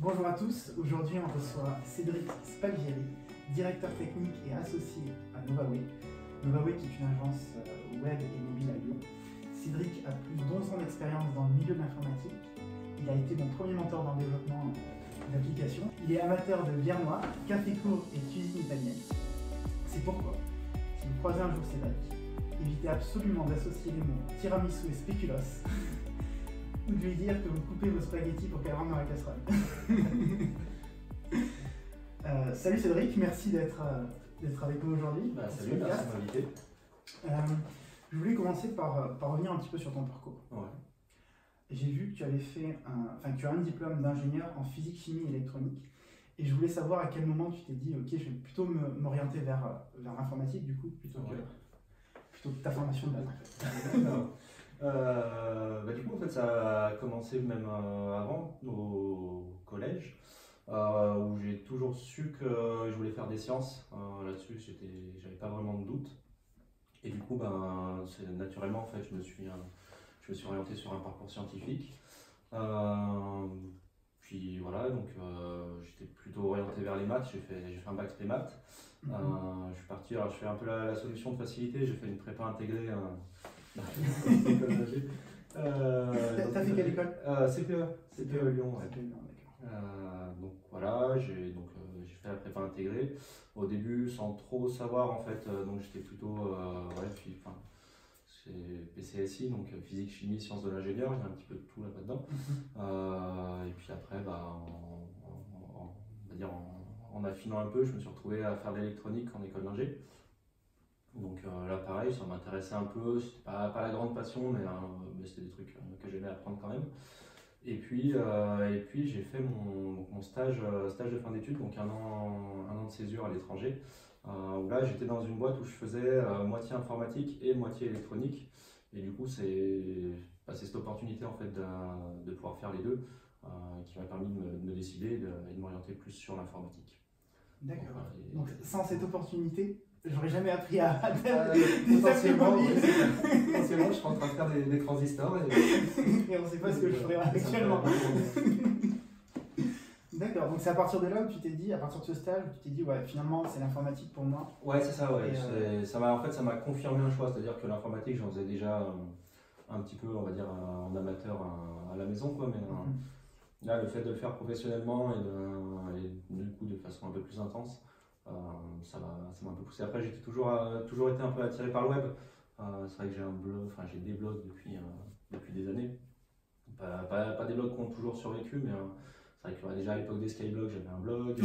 Bonjour à tous, aujourd'hui on reçoit Cédric Spalvieri, directeur technique et associé à Novaway. Novaway qui est une agence web et mobile à Lyon. Cédric a plus d'11 ans d'expérience dans le milieu de l'informatique. Il a été mon premier mentor dans le développement d'applications. Il est amateur de bière noire, café court et cuisine italienne. C'est pourquoi, si vous croisez un jour Cédric, évitez absolument d'associer les mots tiramisu et spéculoos ou de lui dire que vous coupez vos spaghettis pour qu'elle rentre dans la casserole. Salut Cédric, merci d'être avec nous aujourd'hui. Salut, merci de m'inviter. Je voulais commencer par revenir un petit peu sur ton parcours. Ouais. J'ai vu que tu avais tu as un diplôme d'ingénieur en physique, chimie et électronique. Et je voulais savoir à quel moment tu t'es dit, ok, je vais plutôt m'orienter vers l'informatique du coup, plutôt que ta formation de base. Du coup, en fait, ça a commencé même avant, au collège, où j'ai toujours su que je voulais faire des sciences. Là-dessus, j'avais pas vraiment de doute. Et du coup, naturellement, en fait, je me suis orienté sur un parcours scientifique. Puis voilà, donc j'étais plutôt orienté vers les maths. J'ai fait un bac spé maths. Je suis parti, alors je fais un peu la solution de facilité. J'ai fait une prépa intégrée. École d'ingé. T'as fait quelle école? CPE Lyon. Ouais. CPE Lyon, d'accord. Donc voilà, j'ai fait la prépa intégrée. Au début, sans trop savoir en fait, donc j'étais plutôt c'est PCSI, donc physique, chimie, sciences de l'ingénieur. Il y a un petit peu de tout là-dedans. Et puis après, en affinant un peu, je me suis retrouvé à faire de l'électronique en école d'ingé. Donc là pareil, ça m'intéressait un peu, c'était pas la grande passion, mais c'était des trucs que j'aimais apprendre quand même. Et puis j'ai fait mon stage de fin d'études, donc un an de césure à l'étranger, où là j'étais dans une boîte où je faisais moitié informatique et moitié électronique. Et du coup c'est cette opportunité en fait de pouvoir faire les deux qui m'a permis de me décider et de m'orienter plus sur l'informatique. D'accord. Donc sans cette opportunité, j'aurais jamais appris à potentiellement, je suis en train de faire des transistors et on ne sait pas ce que je ferai actuellement. D'accord, donc c'est à partir de là où tu t'es dit, à partir de ce stage, où tu t'es dit, ouais, finalement c'est l'informatique pour moi. Ouais, c'est ça, ouais. Ça m'a confirmé un choix, c'est-à-dire que l'informatique, j'en faisais déjà un petit peu, on va dire, en amateur à la maison, quoi, mais là, le fait de le faire professionnellement et du coup de façon un peu plus intense, ça m'a un peu poussé. Après, j'ai toujours été un peu attiré par le web. C'est vrai que j'ai un blog, j'ai des blogs depuis des années. Pas des blogs qui ont toujours survécu, mais c'est vrai que déjà à l'époque des Skyblogs, j'avais un blog.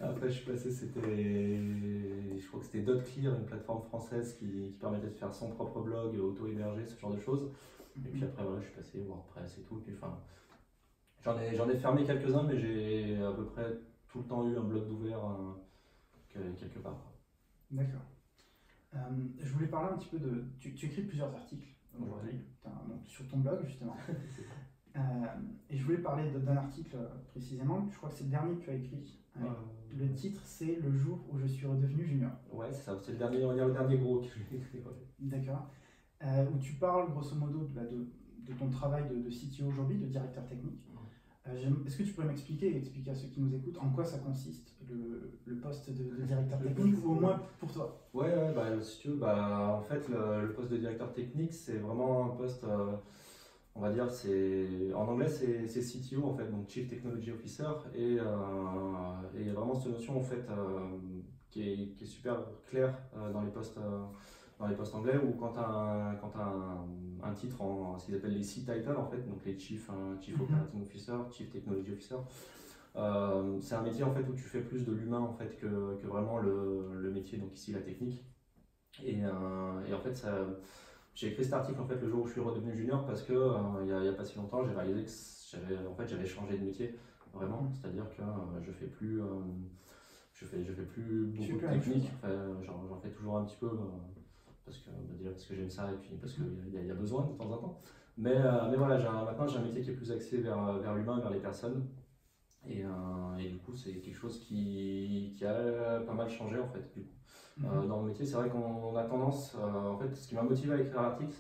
Après, je suis passé, je crois que c'était DotClear, une plateforme française qui permettait de faire son propre blog, auto-hébergé, ce genre de choses. Et puis après, voilà, je suis passé WordPress et tout. Puis, j'en ai fermé quelques-uns, mais j'ai à peu près tout le temps eu un blog d'ouvert quelque part. D'accord. Je voulais parler un petit peu de... Tu écris plusieurs articles aujourd'hui, sur ton blog justement. Et je voulais parler d'un article précisément, je crois que c'est le dernier que tu as écrit. Le titre c'est Le jour où je suis redevenu junior. Ouais, c'est ça, c'est le dernier gros que j'ai écrit. Ouais. D'accord. Où tu parles grosso modo de ton travail de CTO aujourd'hui, de directeur technique. Est-ce que tu pourrais m'expliquer et expliquer à ceux qui nous écoutent en quoi ça consiste, le poste de directeur technique, ou au moins pour toi? Ouais, si tu veux, en fait, le poste de directeur technique, c'est vraiment un poste, on va dire, en anglais, c'est CTO, en fait, donc Chief Technology Officer, et il y a vraiment cette notion, en fait, qui est super claire dans les postes anglais, où quand tu as un titre en ce qu'ils appellent les C-titles, en fait, donc les Chief Operating Officer, Chief Technology Officer, c'est un métier en fait où tu fais plus de l'humain en fait que vraiment le métier, donc ici la technique. Et en fait, j'ai écrit cet article en fait le jour où je suis redevenu junior parce que il y a pas si longtemps j'ai réalisé que j'avais changé de métier vraiment, c'est-à-dire que je fais plus beaucoup de technique. J'en fais toujours un petit peu parce que j'aime ça et puis parce qu'il y a besoin de temps en temps. Mais voilà, maintenant j'ai un métier qui est plus axé vers l'humain, vers les personnes. Et du coup, c'est quelque chose qui a pas mal changé en fait. Du coup. Dans le métier, c'est vrai qu'on a tendance, en fait, ce qui m'a motivé à écrire l'article,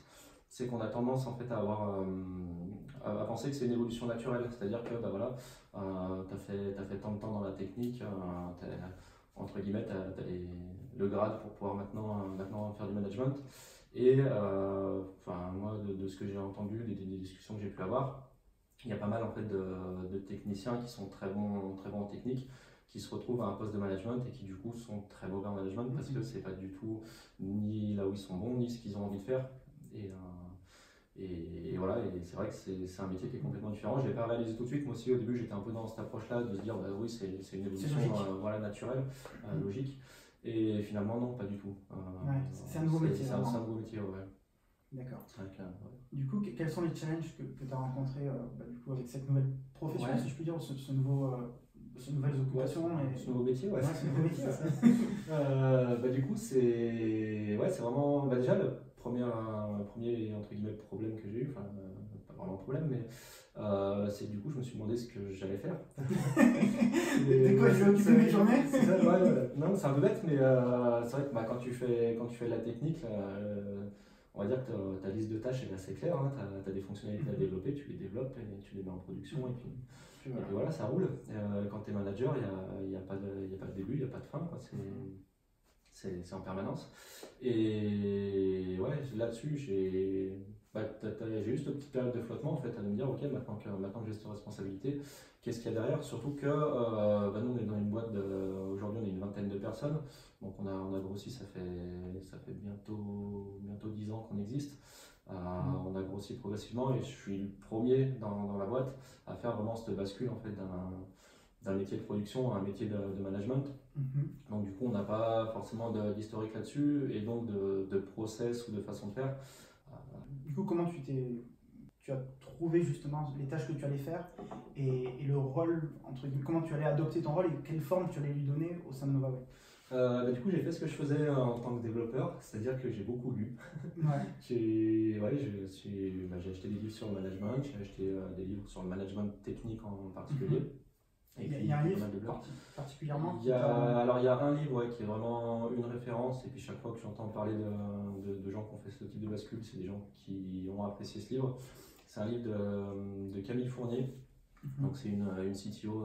c'est qu'on a tendance en fait à penser que c'est une évolution naturelle, c'est-à-dire que bah, voilà, t'as fait tant de temps dans la technique, entre guillemets, t'as le grade pour pouvoir maintenant faire du management. Et moi, de ce que j'ai entendu, des discussions que j'ai pu avoir, il y a pas mal en fait de techniciens qui sont très bons en technique, qui se retrouvent à un poste de management et qui du coup sont très mauvais en management parce que c'est pas du tout ni là où ils sont bons, ni ce qu'ils ont envie de faire. Et, voilà, et c'est vrai que c'est un métier qui est complètement différent. Je l'ai pas réalisé tout de suite. Moi aussi, au début, j'étais un peu dans cette approche-là de se dire, bah oui, c'est une évolution voilà, naturelle, logique. Et finalement, non, pas du tout. C'est un nouveau métier. C'est un nouveau métier, ouais. D'accord. Ouais. Du coup, quels sont les challenges que tu as rencontrés du coup, avec cette nouvelle profession, si je puis dire, ces nouvelles occupations ce nouveau métier, ouais. Ce nouveau métier, du coup, c'est vraiment déjà le premier entre guillemets problème que j'ai eu, enfin pas vraiment problème, mais c'est du coup je me suis demandé ce que j'allais faire. De quoi je vais occuper mes journées? Non, c'est un peu bête, mais c'est vrai que quand tu fais de la technique, on va dire que ta liste de tâches est assez claire, hein. Tu as des fonctionnalités à développer, tu les développes et tu les mets en production et puis voilà, ça roule. Quand tu es manager, il n'y a pas de début, il n'y a pas de fin, quoi. C'est en permanence. Et ouais, là-dessus, j'ai eu cette petite période de flottement en fait, à me dire, ok, maintenant que j'ai cette responsabilité, qu'est-ce qu'il y a derrière? Surtout que nous, on est dans une boîte, aujourd'hui, on est une vingtaine de personnes, donc on a grossi, ça fait bientôt 10 ans qu'on existe. On a grossi progressivement et je suis le premier dans la boîte à faire vraiment cette bascule en fait, d'un métier de production à un métier de management. Donc du coup on n'a pas forcément d'historique là-dessus et donc de process ou de façon de faire. Du coup, comment tu as trouvé justement les tâches que tu allais faire et le rôle, entre guillemets, comment tu allais adopter ton rôle et quelle forme tu allais lui donner au sein de Novaway? Du coup, j'ai fait ce que je faisais en tant que développeur, c'est-à-dire que j'ai beaucoup lu. Ouais. J'ai acheté des livres sur le management, j'ai acheté des livres sur le management technique en particulier. Il y a un livre particulièrement il y a un livre qui est vraiment une référence, et puis chaque fois que j'entends parler de gens qui ont fait ce type de bascule, c'est des gens qui ont apprécié ce livre. C'est un livre de Camille Fournier, donc c'est une CTO.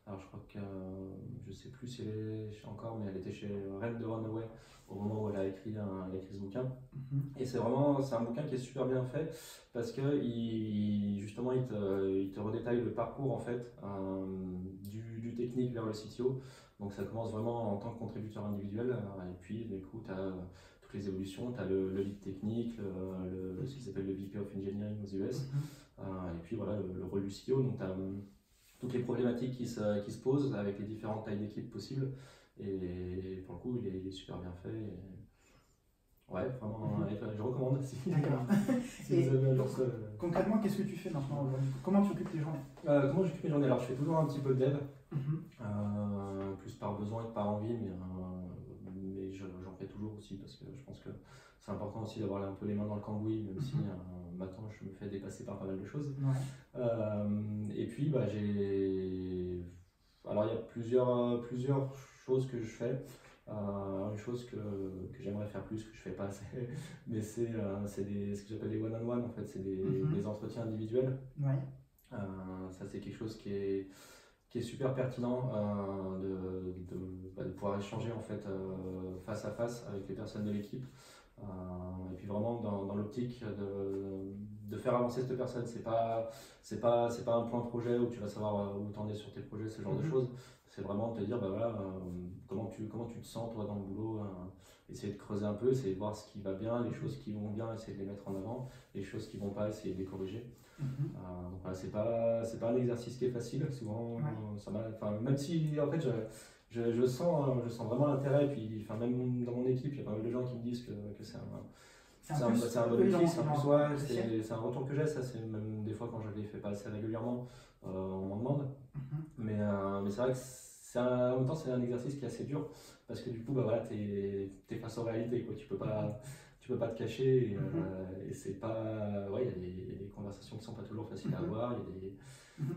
Alors je crois que, je sais plus si elle est encore, mais elle était chez Rent the Runaway au moment où elle a écrit ce bouquin. Et c'est un bouquin qui est super bien fait parce que il te redétaille le parcours en fait du technique vers le CTO. Donc ça commence vraiment en tant que contributeur individuel et puis du coup tu as toutes les évolutions, tu as le lead technique, ce qui s'appelle le VP of Engineering aux US, et puis voilà le rôle du CTO. Donc tu as toutes les problématiques qui se posent avec les différentes tailles d'équipe possibles. Et pour le coup, il est super bien fait. Ouais, vraiment, je recommande. D'accord. Si vous avez un jour concrètement, qu'est-ce que tu fais maintenant aujourd'hui? Comment tu occupes tes journées? Comment j'occupe mes journées? Alors, je fais toujours un petit peu de dev, plus par besoin que par envie, mais j'en fais toujours aussi parce que je pense que c'est important aussi d'avoir un peu les mains dans le cambouis, même si maintenant je me fais dépasser par pas mal de choses. Ouais. Et puis, alors il y a plusieurs choses que je fais. Une chose que j'aimerais faire plus, que je fais pas assez, mais c'est ce que j'appelle les one-on-one en fait, c'est des entretiens individuels. Ouais. Ça c'est quelque chose qui est super pertinent de pouvoir échanger en fait face à face avec les personnes de l'équipe. Et puis vraiment dans l'optique de faire avancer cette personne. C'est pas un point projet où tu vas savoir où t'en es sur tes projets, ce genre de choses. C'est vraiment de te dire comment tu te sens toi dans le boulot, essayer de creuser un peu, essayer de voir ce qui va bien, les choses qui vont bien, essayer de les mettre en avant, les choses qui vont pas, essayer de les corriger. Donc voilà, c'est pas un exercice qui est facile, souvent même si en fait je sens vraiment l'intérêt, et puis même dans mon équipe, il y a pas mal de gens qui me disent que c'est un bon outil, c'est un retour que j'ai, ça c'est même des fois quand je ne les fais pas assez régulièrement, on m'en demande. Mais c'est vrai que en même temps c'est un exercice qui est assez dur, parce que du coup t'es face aux réalités, quoi. Tu peux pas te cacher, et c'est pas... Ouais, il y a des conversations qui sont pas toujours faciles à avoir,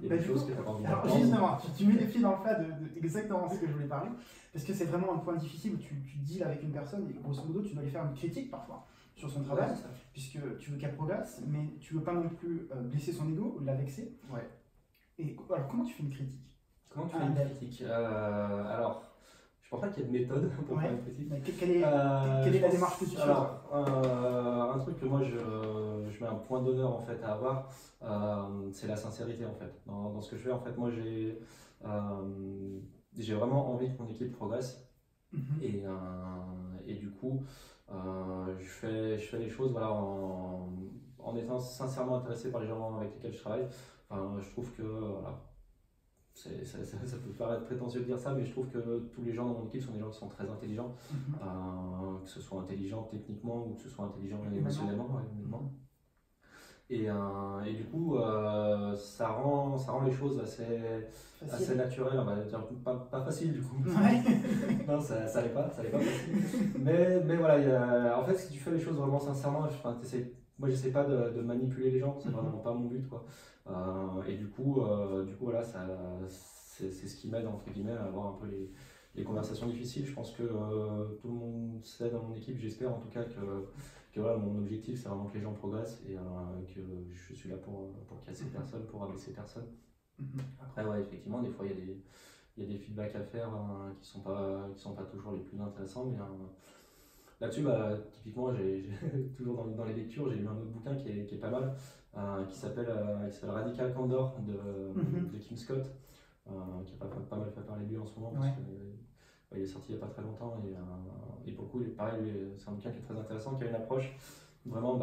il y a des choses que tu n'as pas envie d'entendre. Alors justement, tu mets les pieds dans le plat de exactement ce que je voulais parler, parce que c'est vraiment un point difficile où tu deals avec une personne et grosso modo tu dois lui faire une critique parfois sur son travail, Ouais, c'est ça. puisque tu veux qu'elle progresse, mais tu veux pas non plus blesser son ego ou la vexer. Ouais. Et alors, comment tu fais une critique? Comment tu fais une critique? Alors, je pense pas qu'il y ait de méthode pour Ouais. faire une critique. Mais quelle est la Je pense- démarche que tu fais? Alors, un truc que moi je mets un point d'honneur en fait à avoir, c'est la sincérité en fait. Dans ce que je fais, en fait, moi j'ai vraiment envie que mon équipe progresse. Mhm. Et du coup, je fais les choses voilà, en étant sincèrement intéressé par les gens avec lesquels je travaille. Enfin, je trouve que voilà, ça peut paraître prétentieux de dire ça, mais je trouve que tous les gens dans mon équipe sont des gens qui sont très intelligents, Mhm. que ce soit intelligent techniquement ou que ce soit intelligent Humainement. émotionnellement. Ouais, humainement. Et du coup, ça rend les choses assez naturelles, on va dire, pas facile du coup. Ouais. Non, ça l'est pas facile. Mais voilà, en fait, si tu fais les choses vraiment sincèrement, moi j'essaie pas de manipuler les gens, c'est vraiment pas mon but quoi. Et du coup voilà, c'est ce qui m'aide entre guillemets à avoir un peu les conversations difficiles. Je pense que tout le monde sait dans mon équipe, j'espère en tout cas que voilà, mon objectif c'est vraiment que les gens progressent et que je suis là pour casser personne, pour abaisser personne. Après ouais, effectivement, des fois il y a des feedbacks à faire qui sont pas toujours les plus intéressants, mais là-dessus, typiquement, j'ai toujours dans les lectures, j'ai lu un autre bouquin qui est pas mal, qui s'appelle Radical Candor de Kim Scott, qui a pas mal fait parler de lui en ce moment, parce qu'il est sorti il n'y a pas très longtemps, et pour le coup, pareil, c'est un bouquin qui est très intéressant, qui a une approche, vraiment,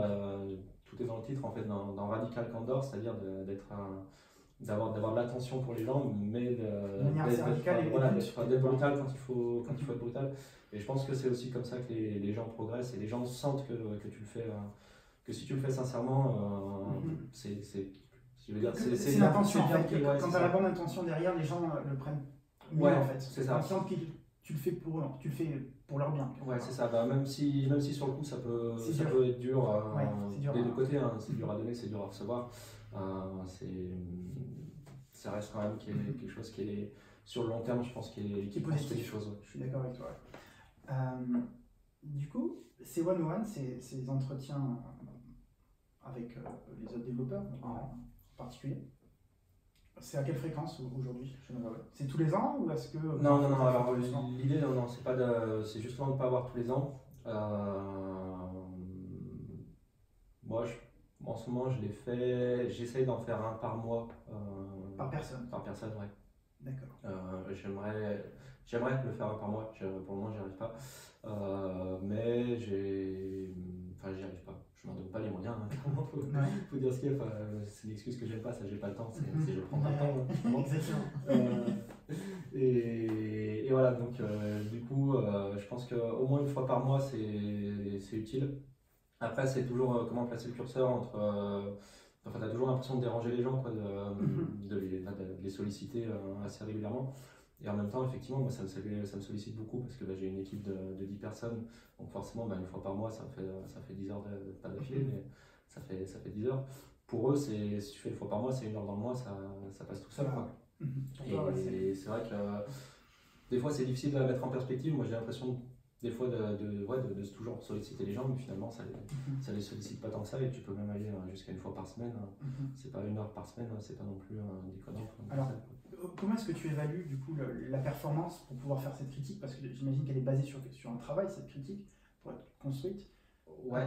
tout est dans le titre, en fait, dans Radical Candor, c'est-à-dire d'avoir de l'attention pour les gens, mais d'être brutal quand il faut être brutal. Et je pense que c'est aussi comme ça que les gens progressent et les gens sentent que tu le fais, que si tu le fais sincèrement, je veux dire, c'est l'intention en fait. Ouais, quand tu as la bonne intention derrière, les gens le prennent mieux en fait. C'est ça. Ils sentent que tu le fais pour eux, tu le fais pour leur bien. Ouais, c'est ça. Même si sur le coup ça peut être dur, des deux côtés, hein. C'est dur à donner, c'est dur à recevoir. Ça reste quand même quelque chose qui est sur le long terme, je pense, qui construit les choses. Je suis d'accord avec toi. Du coup, ces one-on-one, ces entretiens avec les autres développeurs en particulier, c'est à quelle fréquence aujourd'hui chez Novaweb? C'est tous les ans ou est-ce que... Non, alors l'idée, c'est justement de ne pas avoir tous les ans. Moi, en ce moment, j'essaye d'en faire un par mois. Par personne? Par personne, ouais. D'accord. J'aimerais le faire un par mois, pour le moment, j'y arrive pas. Mais j'y arrive pas. Je m'en donne pas les moyens, hein. Faut dire ce qu'il y a. C'est l'excuse que j'aime pas, ça j'ai pas le temps, c'est je prends pas le temps. Exactement. Et voilà, donc du coup, je pense qu'au moins une fois par mois, c'est utile. Après, c'est toujours comment placer le curseur entre. Enfin, tu as toujours l'impression de déranger les gens, quoi, de les solliciter assez régulièrement. Et en même temps, effectivement, moi, ça me sollicite beaucoup parce que j'ai une équipe de 10 personnes. Donc forcément, une fois par mois, ça fait 10 heures, pas d'affilée, mais ça fait 10 heures. Pour eux, si tu fais une fois par mois, c'est 1 heure dans le mois, ça passe tout seul, quoi. Et c'est vrai que des fois, c'est difficile de la mettre en perspective. Moi, j'ai l'impression des fois de toujours solliciter les gens, mais finalement, ça les sollicite pas tant que ça. Et tu peux même aller jusqu'à 1 fois par semaine. C'est pas 1 heure par semaine, c'est pas non plus déconnant. Alors, comment est-ce que tu évalues du coup la performance pour pouvoir faire cette critique? Parce que j'imagine qu'elle est basée sur un travail, cette critique, pour être construite. Ouais.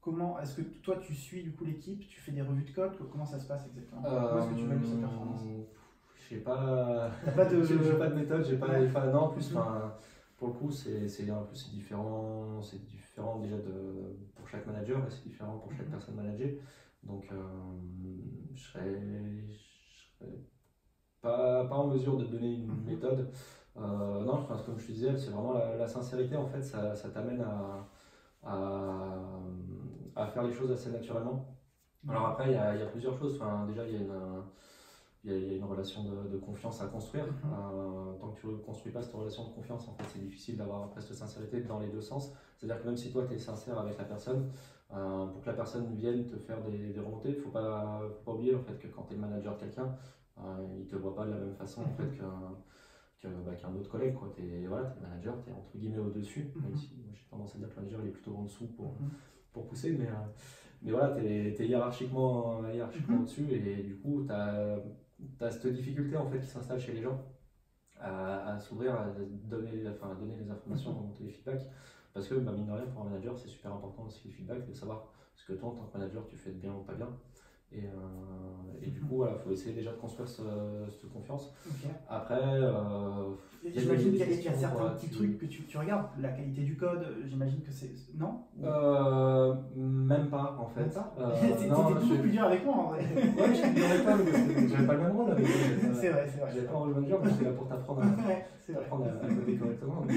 Comment est-ce que toi tu suis du coup l'équipe, tu fais des revues de code, comment ça se passe exactement? Comment est-ce que tu évalues cette performance? J'ai pas j'ai pas de méthode, non, en plus, pour le coup, c'est différent déjà pour chaque manager et c'est différent pour chaque personne managée. Donc, je serais pas en mesure de donner une méthode. Non, comme je te disais, c'est vraiment la sincérité, en fait, ça t'amène à faire les choses assez naturellement. Alors après, il y a plusieurs choses. Déjà, il y a une relation de confiance à construire. Tant que tu ne construis pas cette relation de confiance, en fait, c'est difficile d'avoir presque sincérité dans les deux sens. C'est-à-dire que même si toi, tu es sincère avec la personne, pour que la personne vienne te faire des remontées, il ne faut pas oublier en fait, que quand tu es le manager de quelqu'un, il ne te voit pas de la même façon en fait, qu'un autre collègue, quoi. T'es manager, t'es entre guillemets au-dessus, même si moi, j'ai tendance à dire que le manager il est plutôt en dessous pour pousser, mais voilà, t'es hiérarchiquement au-dessus, et du coup, t'as cette difficulté en fait qui s'installe chez les gens à s'ouvrir, à donner les informations, remonter les feedbacks. Parce que mine de rien, pour un manager, c'est super important aussi les feedbacks, de savoir ce que toi, en tant que manager, tu fais de bien ou pas bien. Et du coup, voilà, il faut essayer déjà de construire cette confiance. Okay. Après, j'imagine qu'il y a certains petits trucs que tu regardes, la qualité du code, j'imagine que c'est. Non même pas en fait. T'étais beaucoup plus dur avec moi en vrai. Ouais, je t'ignorais pas, mais j'avais pas le même rôle avec toi. C'est vrai. J'avais pas un rôle manager, mais j'étais là pour t'apprendre à coder correctement.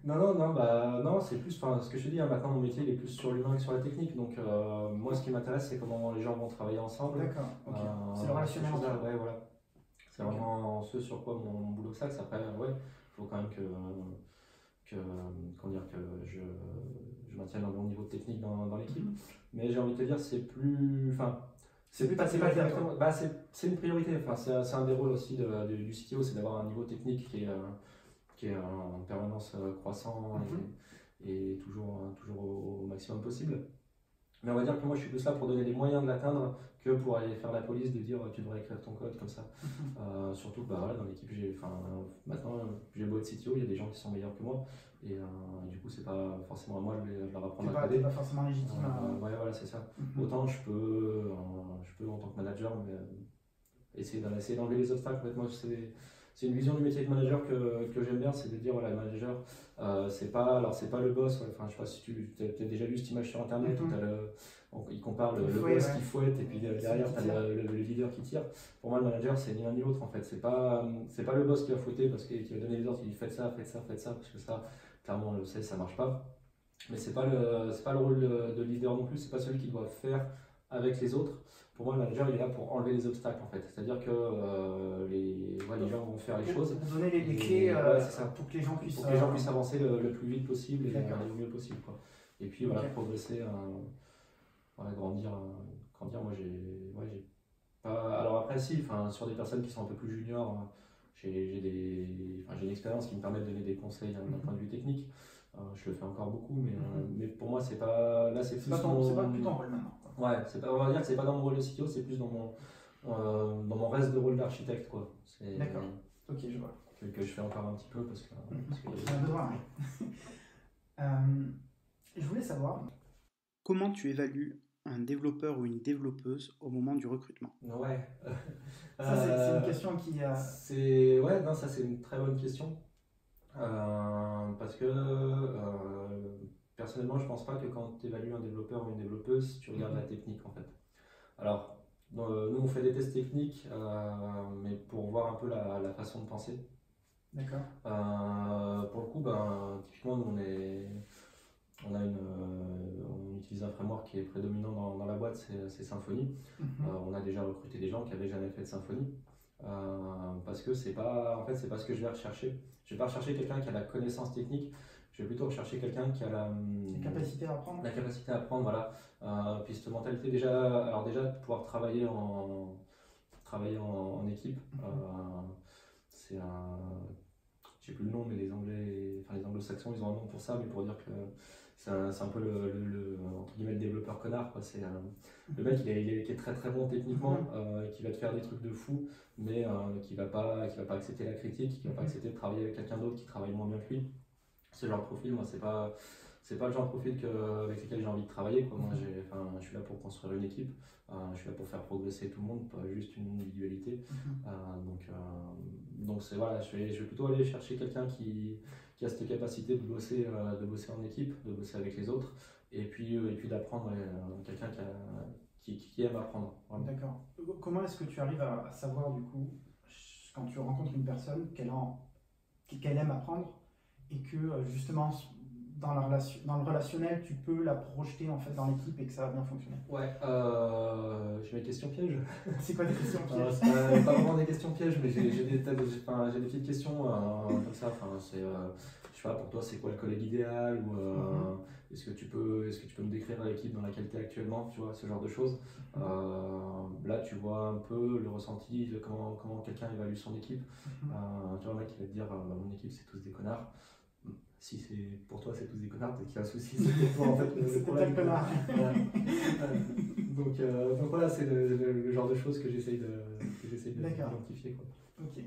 Non, c'est plus, ce que je te dis, maintenant mon métier il est plus sur l'humain que sur la technique, donc moi ce qui m'intéresse c'est comment les gens vont travailler ensemble. D'accord, ok. C'est le relationnel. Ouais, voilà. C'est vraiment ce sur quoi mon boulot s'axe. Après, ouais, il faut quand même que je maintienne un bon niveau de technique dans l'équipe. Mais j'ai envie de te dire, c'est plus. C'est une priorité. C'est un des rôles aussi du CTO, c'est d'avoir un niveau technique qui est en permanence croissant et toujours au maximum possible. Mais on va dire que moi je suis plus là pour donner les moyens de l'atteindre que pour aller faire la police, de dire tu devrais écrire ton code comme ça. Surtout voilà, dans l'équipe, maintenant j'ai beau être CTO, il y a des gens qui sont meilleurs que moi et du coup c'est pas forcément à moi de leur apprendre à coder. T'es pas forcément légitime. Ouais, voilà, c'est ça. Autant je peux en tant que manager essayer d'enlever les obstacles. Moi c'est une vision du métier de manager que j'aime bien, c'est de dire voilà, le manager c'est pas le boss, je sais pas si tu as peut-être déjà vu cette image sur internet où il compare le boss qui fouette et puis derrière tu as le leader qui tire. Pour moi le manager c'est ni l'un ni l'autre en fait, c'est pas le boss qui va fouetter parce qu'il va donner les ordres, il dit faites ça parce que ça clairement on le sait, ça marche pas. Mais c'est pas le rôle de leader non plus, c'est pas celui qui doit faire avec les autres. Pour moi, le manager il est là pour enlever les obstacles en fait. C'est-à-dire que les gens vont faire les choses. Pour donner les clés pour que les gens puissent avancer le plus vite possible et aller le mieux possible, quoi. Et puis voilà, progresser, grandir. Moi j'ai pas. Alors après si, sur des personnes qui sont un peu plus juniors, j'ai une expérience qui me permet de donner des conseils d'un point de vue technique. Je le fais encore beaucoup, mais pour moi c'est pas là, c'est pas plus ton rôle maintenant. Ouais, on va dire que c'est pas dans mon rôle de CTO, c'est plus dans mon reste de rôle d'architecte, quoi. D'accord. Ok, je vois. Que je fais encore un petit peu parce que j'ai besoin. Je voulais savoir comment tu évalues un développeur ou une développeuse au moment du recrutement. Ouais. Ça c'est une question qui. Ça c'est une très bonne question. Parce que personnellement, je pense pas que quand tu évalues un développeur ou une développeuse, tu regardes la technique en fait. Alors, nous on fait des tests techniques, mais pour voir un peu la façon de penser. D'accord. Pour le coup, typiquement, nous on utilise un framework qui est prédominant dans la boîte, c'est Symfony. On a déjà recruté des gens qui avaient jamais fait de Symfony. Parce que c'est pas ce que je vais rechercher. Je vais pas rechercher quelqu'un qui a la connaissance technique, je vais plutôt rechercher quelqu'un qui a la capacité à apprendre. La capacité à apprendre, voilà. Puis cette mentalité déjà de pouvoir travailler en équipe. C'est j'ai plus le nom, mais les anglo-saxons ils ont un nom pour ça, mais pour dire que c'est un peu entre guillemets le développeur connard, quoi. C'est le mec qui est très très bon techniquement, qui va te faire des trucs de fou, mais qui va pas accepter la critique, qui va pas accepter de travailler avec quelqu'un d'autre qui travaille moins bien que lui. Ce genre de profil, moi c'est pas le genre de profil avec lequel j'ai envie de travailler, quoi. Moi je suis là pour construire une équipe, je suis là pour faire progresser tout le monde, pas juste une individualité. Donc c'est voilà, je vais plutôt aller chercher quelqu'un qui a cette capacité de bosser en équipe, de bosser avec les autres, et puis d'apprendre, quelqu'un qui aime apprendre. Vraiment. D'accord. Comment est-ce que tu arrives à savoir du coup, quand tu rencontres une personne, qu'elle aime apprendre et que justement dans le relationnel, tu peux la projeter en fait dans l'équipe et que ça va bien fonctionner. Ouais, j'ai mes questions pièges. C'est quoi tes questions pièges? C'est pas vraiment des questions pièges, mais j'ai j'ai des petites questions comme ça. Enfin, c'est, je sais pas, pour toi, c'est quoi le collègue idéal ou est-ce que tu peux me décrire l'équipe dans laquelle tu es actuellement, tu vois, ce genre de choses. Là, tu vois un peu le ressenti, comment quelqu'un évalue son équipe. Tu vois, un mec qui va te dire, mon équipe, c'est tous des connards. Si c'est pour toi, c'est tous des connards, peut-être qu'il y a un souci, c'est pour toi en fait le problème. Connard. Donc voilà, c'est le genre de choses que j'essaye d'identifier. Ok.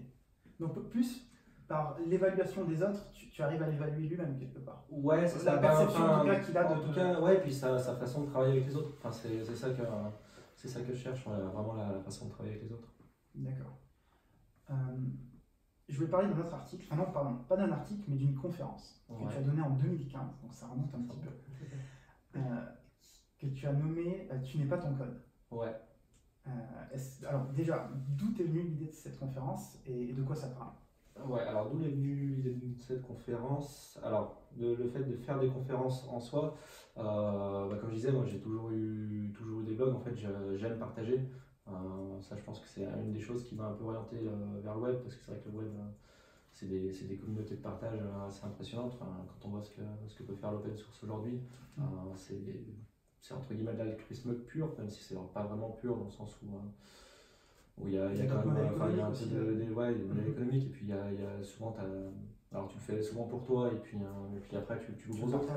Donc plus par l'évaluation des autres, tu arrives à l'évaluer lui-même quelque part. Ouais, c'est la ça. perception en tout cas qu'il a en tout cas, ouais, puis sa façon de travailler avec les autres. Enfin, c'est ça que je cherche, vraiment la façon de travailler avec les autres. D'accord. Je voulais parler d'un autre article, enfin non, pardon, pas d'un article, mais d'une conférence que tu as donnée en 2015, donc ça remonte un petit peu, que tu as nommée Tu n'es pas ton code. Ouais. Alors déjà, d'où est venue l'idée de cette conférence et de quoi ça parle? Ouais, alors d'où est venue l'idée de cette conférence? Alors, le fait de faire des conférences en soi, comme je disais, moi j'ai toujours eu des blogs, en fait j'aime partager. Ça, je pense que c'est une des choses qui m'a un peu orienté vers le web, parce que c'est vrai que le web, c'est des communautés de partage assez impressionnantes. Enfin, quand on voit ce que peut faire l'open source aujourd'hui, c'est entre guillemets de l'altruisme pur, même si c'est pas vraiment pur dans le sens où il y a quand même il y a un peu de modèle économique, et puis il y a souvent, alors tu le fais souvent pour toi, et puis après tu l'ouvres aux autres.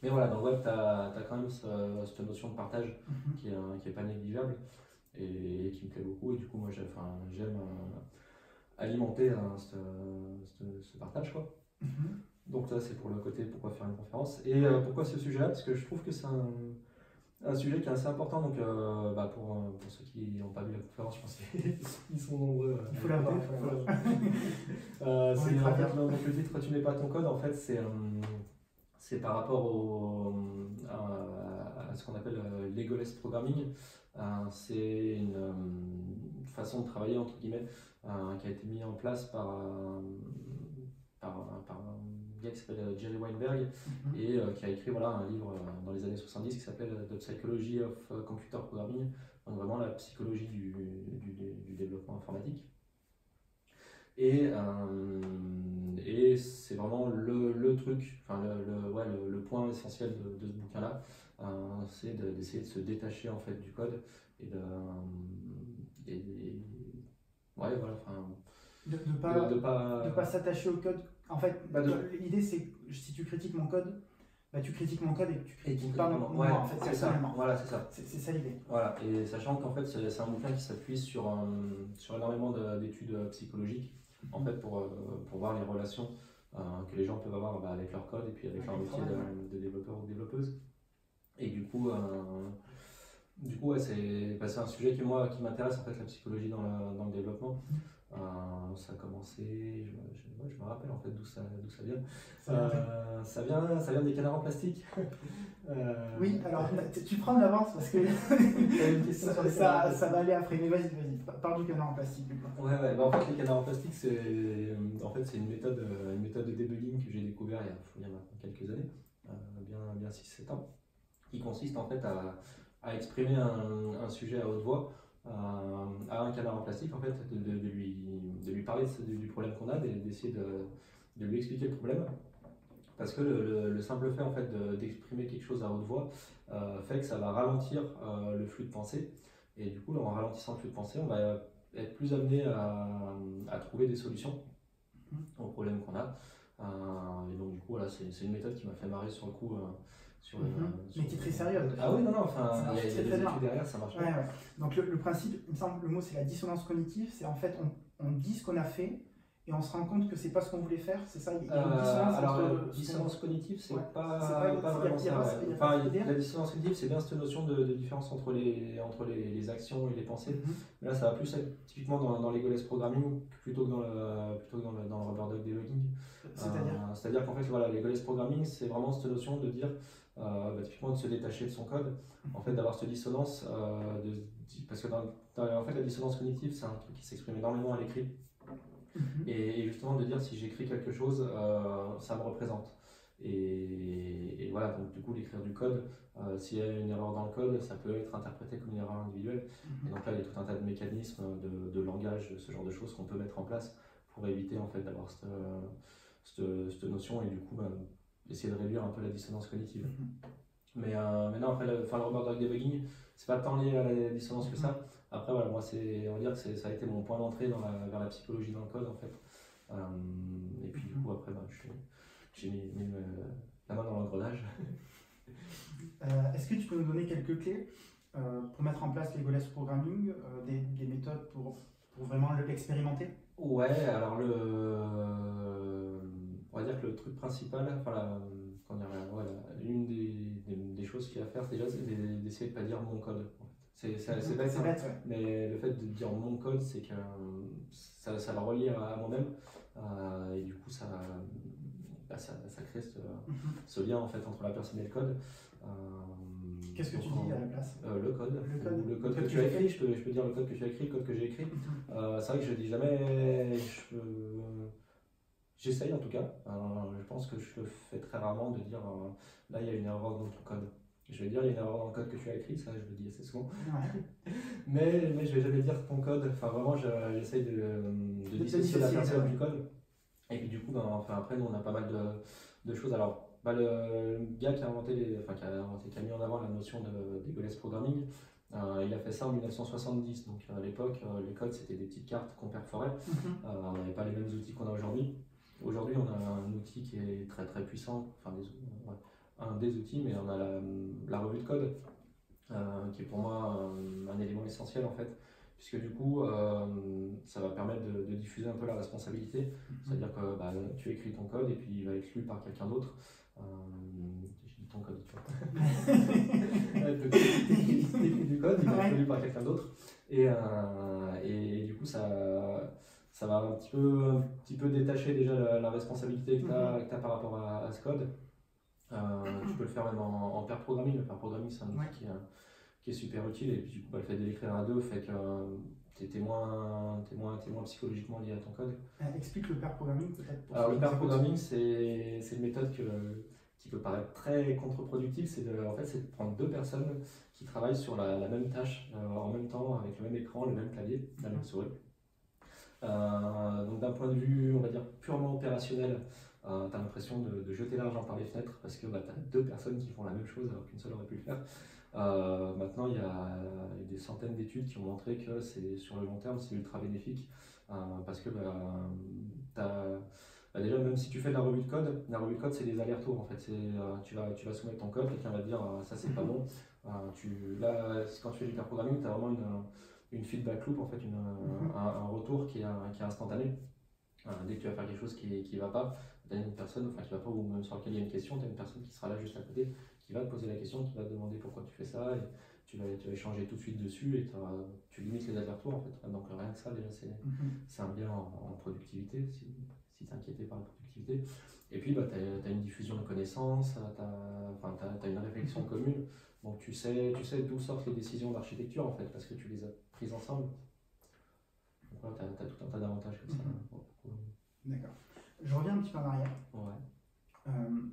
Mais voilà, dans le web, tu as quand même cette notion de partage qui est pas négligeable et qui me plaît beaucoup. Et du coup, moi, j'aime alimenter ce partage, quoi. Donc ça, c'est pour le côté pourquoi faire une conférence. Et pourquoi ce sujet-là? Parce que je trouve que c'est un sujet qui est assez important. Donc pour ceux qui n'ont pas vu la conférence, je pense qu'ils sont nombreux. Il faut la voir. C'est en fait, donc, le titre Tu n'es pas ton code, en fait, c'est par rapport à ce qu'on appelle l'egoless programming. C'est une façon de travailler, entre guillemets, qui a été mise en place par un gars qui s'appelle Jerry Weinberg et qui a écrit un livre dans les années 70 qui s'appelle The Psychology of Computer Programming, donc vraiment la psychologie du développement informatique. Et c'est vraiment le truc, le point essentiel de ce bouquin-là, c'est d'essayer de se détacher en fait du code et de pas s'attacher au code. En fait, l'idée c'est que si tu critiques mon code, tu critiques mon code et que tu critiques pas moi en fait, personnellement. Voilà, c'est ça. C'est ça l'idée. Voilà, et sachant qu'en fait c'est un bouquin qui s'appuie sur énormément d'études psychologiques, en fait pour voir les relations que les gens peuvent avoir avec leur code et puis avec leur métier de développeur ou de développeuse. Et du coup c'est un sujet qui m'intéresse, en fait, la psychologie dans le développement. Ça a commencé, je me rappelle en fait d'où ça vient. Ça vient des canards en plastique. Oui, alors tu prends de l'avance parce que ça va aller après, mais vas-y, parle du canard en plastique. Ouais, en fait les canards en plastique c'est une méthode de debugging que j'ai découvert il y a maintenant quelques années, bien 6-7 ans, qui consiste en fait à exprimer un sujet à haute voix à un canard en plastique, en fait, de lui parler du problème qu'on a, d'essayer de lui expliquer le problème. Parce que le simple fait en fait d'exprimer quelque chose à haute voix fait que ça va ralentir le flux de pensée. Et du coup, en ralentissant le flux de pensée, on va être plus amené à trouver des solutions aux problèmes qu'on a. Et donc du coup, voilà, c'est une méthode qui m'a fait marrer sur le coup. Mais qui est très sérieuse. Ah oui, non, enfin, il y a des études derrière, ça marche. Ouais. Donc le principe, il me semble, le mot c'est la dissonance cognitive, c'est en fait on dit ce qu'on a fait et on se rend compte que c'est pas ce qu'on voulait faire, c'est ça? Il y a une dissonance la dissonance cognitive, c'est pas vraiment ça. La dissonance cognitive, c'est bien cette notion de différence entre les actions et les pensées. Mais là, ça va plus être typiquement dans l'egoless programming plutôt que dans le rubber duck debugging. C'est-à-dire qu'en fait, l'egoless programming, c'est vraiment cette notion de dire typiquement de se détacher de son code, en fait d'avoir cette dissonance, parce que en fait la dissonance cognitive c'est un truc qui s'exprime énormément à l'écrit, et justement de dire si j'écris quelque chose ça me représente, Et voilà, donc du coup, l'écrire du code, s'il y a une erreur dans le code, ça peut être interprété comme une erreur individuelle. Et donc là, il y a tout un tas de mécanismes de langage, ce genre de choses qu'on peut mettre en place pour éviter en fait d'avoir cette notion et du coup essayer de réduire un peu la dissonance cognitive. Mais non, après, le rubber duck debugging, c'est pas tant lié à la dissonance que ça. Après, voilà, moi, on va dire que ça a été mon point d'entrée vers la psychologie dans le code, en fait. Et puis, du coup, après, j'ai mis la main dans l'engrenage. Est-ce que tu peux nous donner quelques clés pour mettre en place l'egoless programming, des méthodes pour vraiment l'expérimenter? Ouais, alors on va dire que le truc principal, l'une des choses qu'il y a à faire, déjà, c'est d'essayer de ne pas dire mon code. C'est bête, ouais. Mais le fait de dire mon code, c'est que ça le relie à moi-même, et du coup, ça crée ce lien en fait, entre la personne et le code. Qu'est-ce que tu dis à la place? Le code. Le code que tu as écrit, je peux dire le code que tu as écrit, le code que j'ai écrit. C'est vrai que je ne dis jamais. J'essaye en tout cas. Je pense que je le fais très rarement de dire là il y a une erreur dans ton code. Je vais dire il y a une erreur dans le code que tu as écrit, ça je le dis assez souvent. Ouais. mais je vais jamais dire ton code. Enfin vraiment j'essaye de dissocier la personne du code. Et puis du coup après nous on a pas mal de choses. Alors le gars qui a mis en avant la notion d'egoless programming, il a fait ça en 1970, donc à l'époque les codes c'était des petites cartes qu'on perforait, on n'avait pas les mêmes outils qu'on a aujourd'hui. Aujourd'hui on a un outil qui est très très puissant, un des outils, mais on a la revue de code, qui est pour moi un élément essentiel en fait, puisque du coup ça va permettre de diffuser un peu la responsabilité, c'est-à-dire que tu écris ton code et puis il va être lu par quelqu'un d'autre. J'ai dit ton code, tu vois. Tu écris du code, il va être lu par quelqu'un d'autre. Et du coup, ça va un petit peu détacher déjà la responsabilité que tu as par rapport à ce code. Tu peux le faire même en pair programming. Le pair programming, c'est un outil qui est super utile. Et puis, du coup, le fait de l'écrire à deux fait que t'es moins psychologiquement lié à ton code. Explique le pair programming peut-être. Alors le pair programming, c'est une méthode qui peut paraître très contre-productive. C'est de prendre deux personnes qui travaillent sur la même tâche en même temps, avec le même écran, le même clavier, la même souris. Donc d'un point de vue, on va dire, purement opérationnel, tu as l'impression de jeter l'argent par les fenêtres parce que tu as deux personnes qui font la même chose alors qu'une seule aurait pu le faire. Maintenant, il y a des centaines d'études qui ont montré que sur le long terme, c'est ultra bénéfique parce que déjà, même si tu fais de la revue de code, c'est des allers-retours en fait. Tu vas soumettre ton code, quelqu'un va te dire ça c'est pas bon. Quand tu fais du pair programming, tu as vraiment une feedback loop, en fait, un retour qui est instantané. Dès que tu vas faire quelque chose qui ne va pas, tu as une personne qui va pas, ou même sur laquelle il y a une question, tu as une personne qui sera là juste à côté, qui va te poser la question, qui va te demander pourquoi tu fais ça, et tu vas échanger tout de suite dessus, et tu limites les allers-retours en fait. Donc rien que ça, déjà, c'est un bien en productivité, si tu es inquiété par la productivité. Et puis, tu as une diffusion de connaissances, tu as une réflexion commune. Donc tu sais d'où sortent les décisions d'architecture en fait, parce que tu les as prises ensemble. Donc voilà, tu as tout un tas d'avantages comme ça. D'accord. Je reviens un petit peu en arrière. Ouais.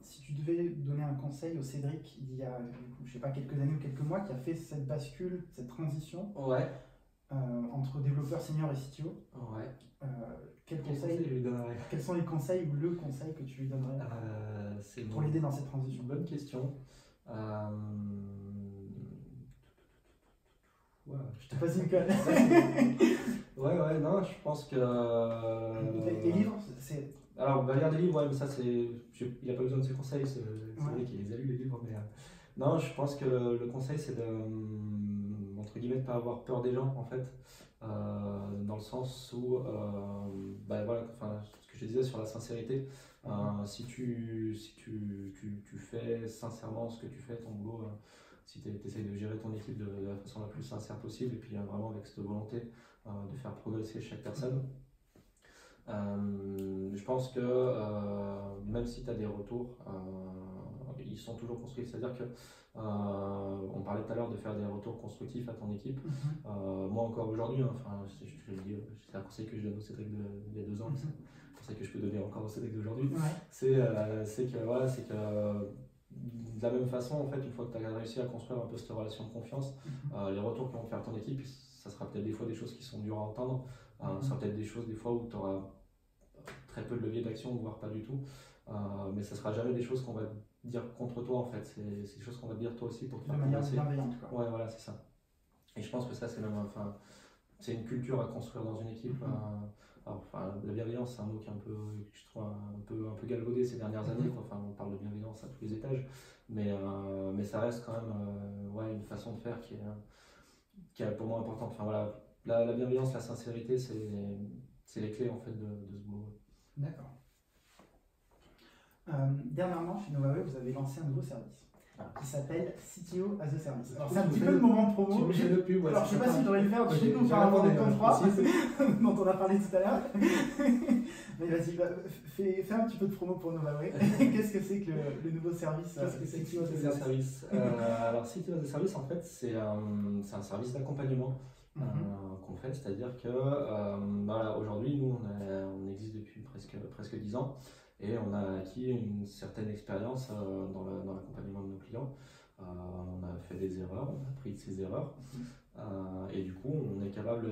Si tu devais donner un conseil au Cédric d'il y a, je sais pas, quelques années ou quelques mois, qui a fait cette bascule, cette transition entre développeur senior et CTO, quels sont les conseils ou le conseil que tu lui donnerais pour l'aider dans cette transition? Bonne question. Je te passe une colle. Ouais, non, je pense que. Les livres, Alors, lire des livres, mais ça, il n'a pas besoin de ses conseils, c'est vrai qu'il les a lus, les livres, mais. Non, je pense que le conseil, c'est entre guillemets, de ne pas avoir peur des gens, en fait. Dans le sens où, ce que je disais sur la sincérité, si tu fais sincèrement ce que tu fais, ton boulot, si tu essayes de gérer ton équipe de la façon la plus sincère possible, et puis vraiment avec cette volonté de faire progresser chaque personne, je pense que même si tu as des retours, il ils sont toujours construits. C'est-à-dire que on parlait tout à l'heure de faire des retours constructifs à ton équipe. Moi encore aujourd'hui, hein, je le dis, c'est un conseil que je donne au Cédric il y a 2 ans, c'est un conseil que je peux donner encore au Cédric d'aujourd'hui. C'est que voilà, c'est que de la même façon, en fait, une fois que tu as réussi à construire un peu cette relation de confiance, les retours que vont te faire ton équipe, ça sera peut-être des fois des choses qui sont dures à entendre, ça sera peut-être des choses des fois où tu auras très peu de levier d'action, voire pas du tout, mais ça sera jamais des choses qu'on va dire contre toi en fait, c'est des choses qu'on va dire toi aussi pour te faire progresser. De manière bienveillante quoi. Ouais, voilà, c'est ça. Et je pense que ça c'est même, enfin, c'est une culture à construire dans une équipe. Alors, enfin, la bienveillance, c'est un mot qui est un peu, je trouve un peu galvaudé ces dernières années. Quoi. Enfin, on parle de bienveillance à tous les étages, mais ça reste quand même ouais, une façon de faire qui est pour moi importante. Enfin, voilà, la bienveillance, la sincérité, c'est les clés en fait de ce boulot. D'accord. Dernièrement, chez NovaWay, vous avez lancé un nouveau service qui s'appelle CTO as a Service. Alors, c'est un petit peu le moment de promo. Alors, je sais pas si je devrais le faire chez nous par rapport au contrat dont on a parlé tout à l'heure. Mais vas-y, fais un petit peu de promo pour NovaWay. Qu'est-ce que c'est que le nouveau service CTO as a Service? Alors, CTO as a Service, en fait, c'est un service d'accompagnement qu'on fait, c'est-à-dire que voilà, aujourd'hui, nous, on existe depuis presque 10 ans. Et on a acquis une certaine expérience dans l'accompagnement de nos clients. On a fait des erreurs, on a appris de ces erreurs. Et du coup, on est capable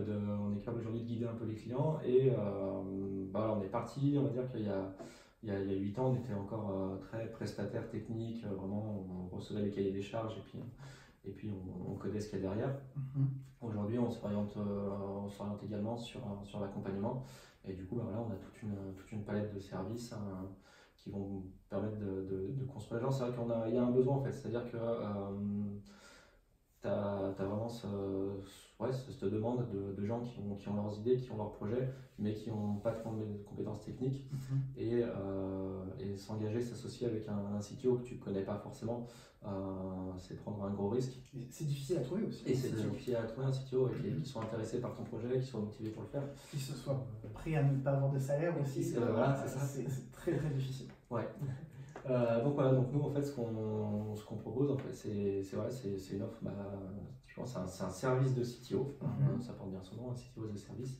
aujourd'hui de guider un peu les clients. Et on est parti, on va dire qu'il y a 8 ans, on était encore très prestataire technique. Vraiment, on recevait les cahiers des charges et puis on codait ce qu'il y a derrière. Aujourd'hui, on s'oriente également sur l'accompagnement. Et du coup, là, on a toute une palette de services qui vont permettre de construire les gens. C'est vrai qu'il y a un besoin en fait, c'est-à-dire que tu as vraiment cette demande de gens qui ont leurs idées, qui ont leurs projets, mais qui n'ont pas de compétences techniques. Et s'engager, s'associer avec un CTO que tu ne connais pas forcément, c'est prendre un gros risque. C'est difficile à trouver aussi. Et c'est difficile à trouver un CTO qui soit intéressé par ton projet, qui soit motivé pour le faire. Qui se soit prêt à ne pas avoir de salaire aussi. Voilà, c'est ça. C'est très très difficile. Ouais. Donc voilà, donc nous en fait ce qu'on propose en fait c'est une offre, c'est un service de CTO, ça porte bien son nom, un CTO as a Service.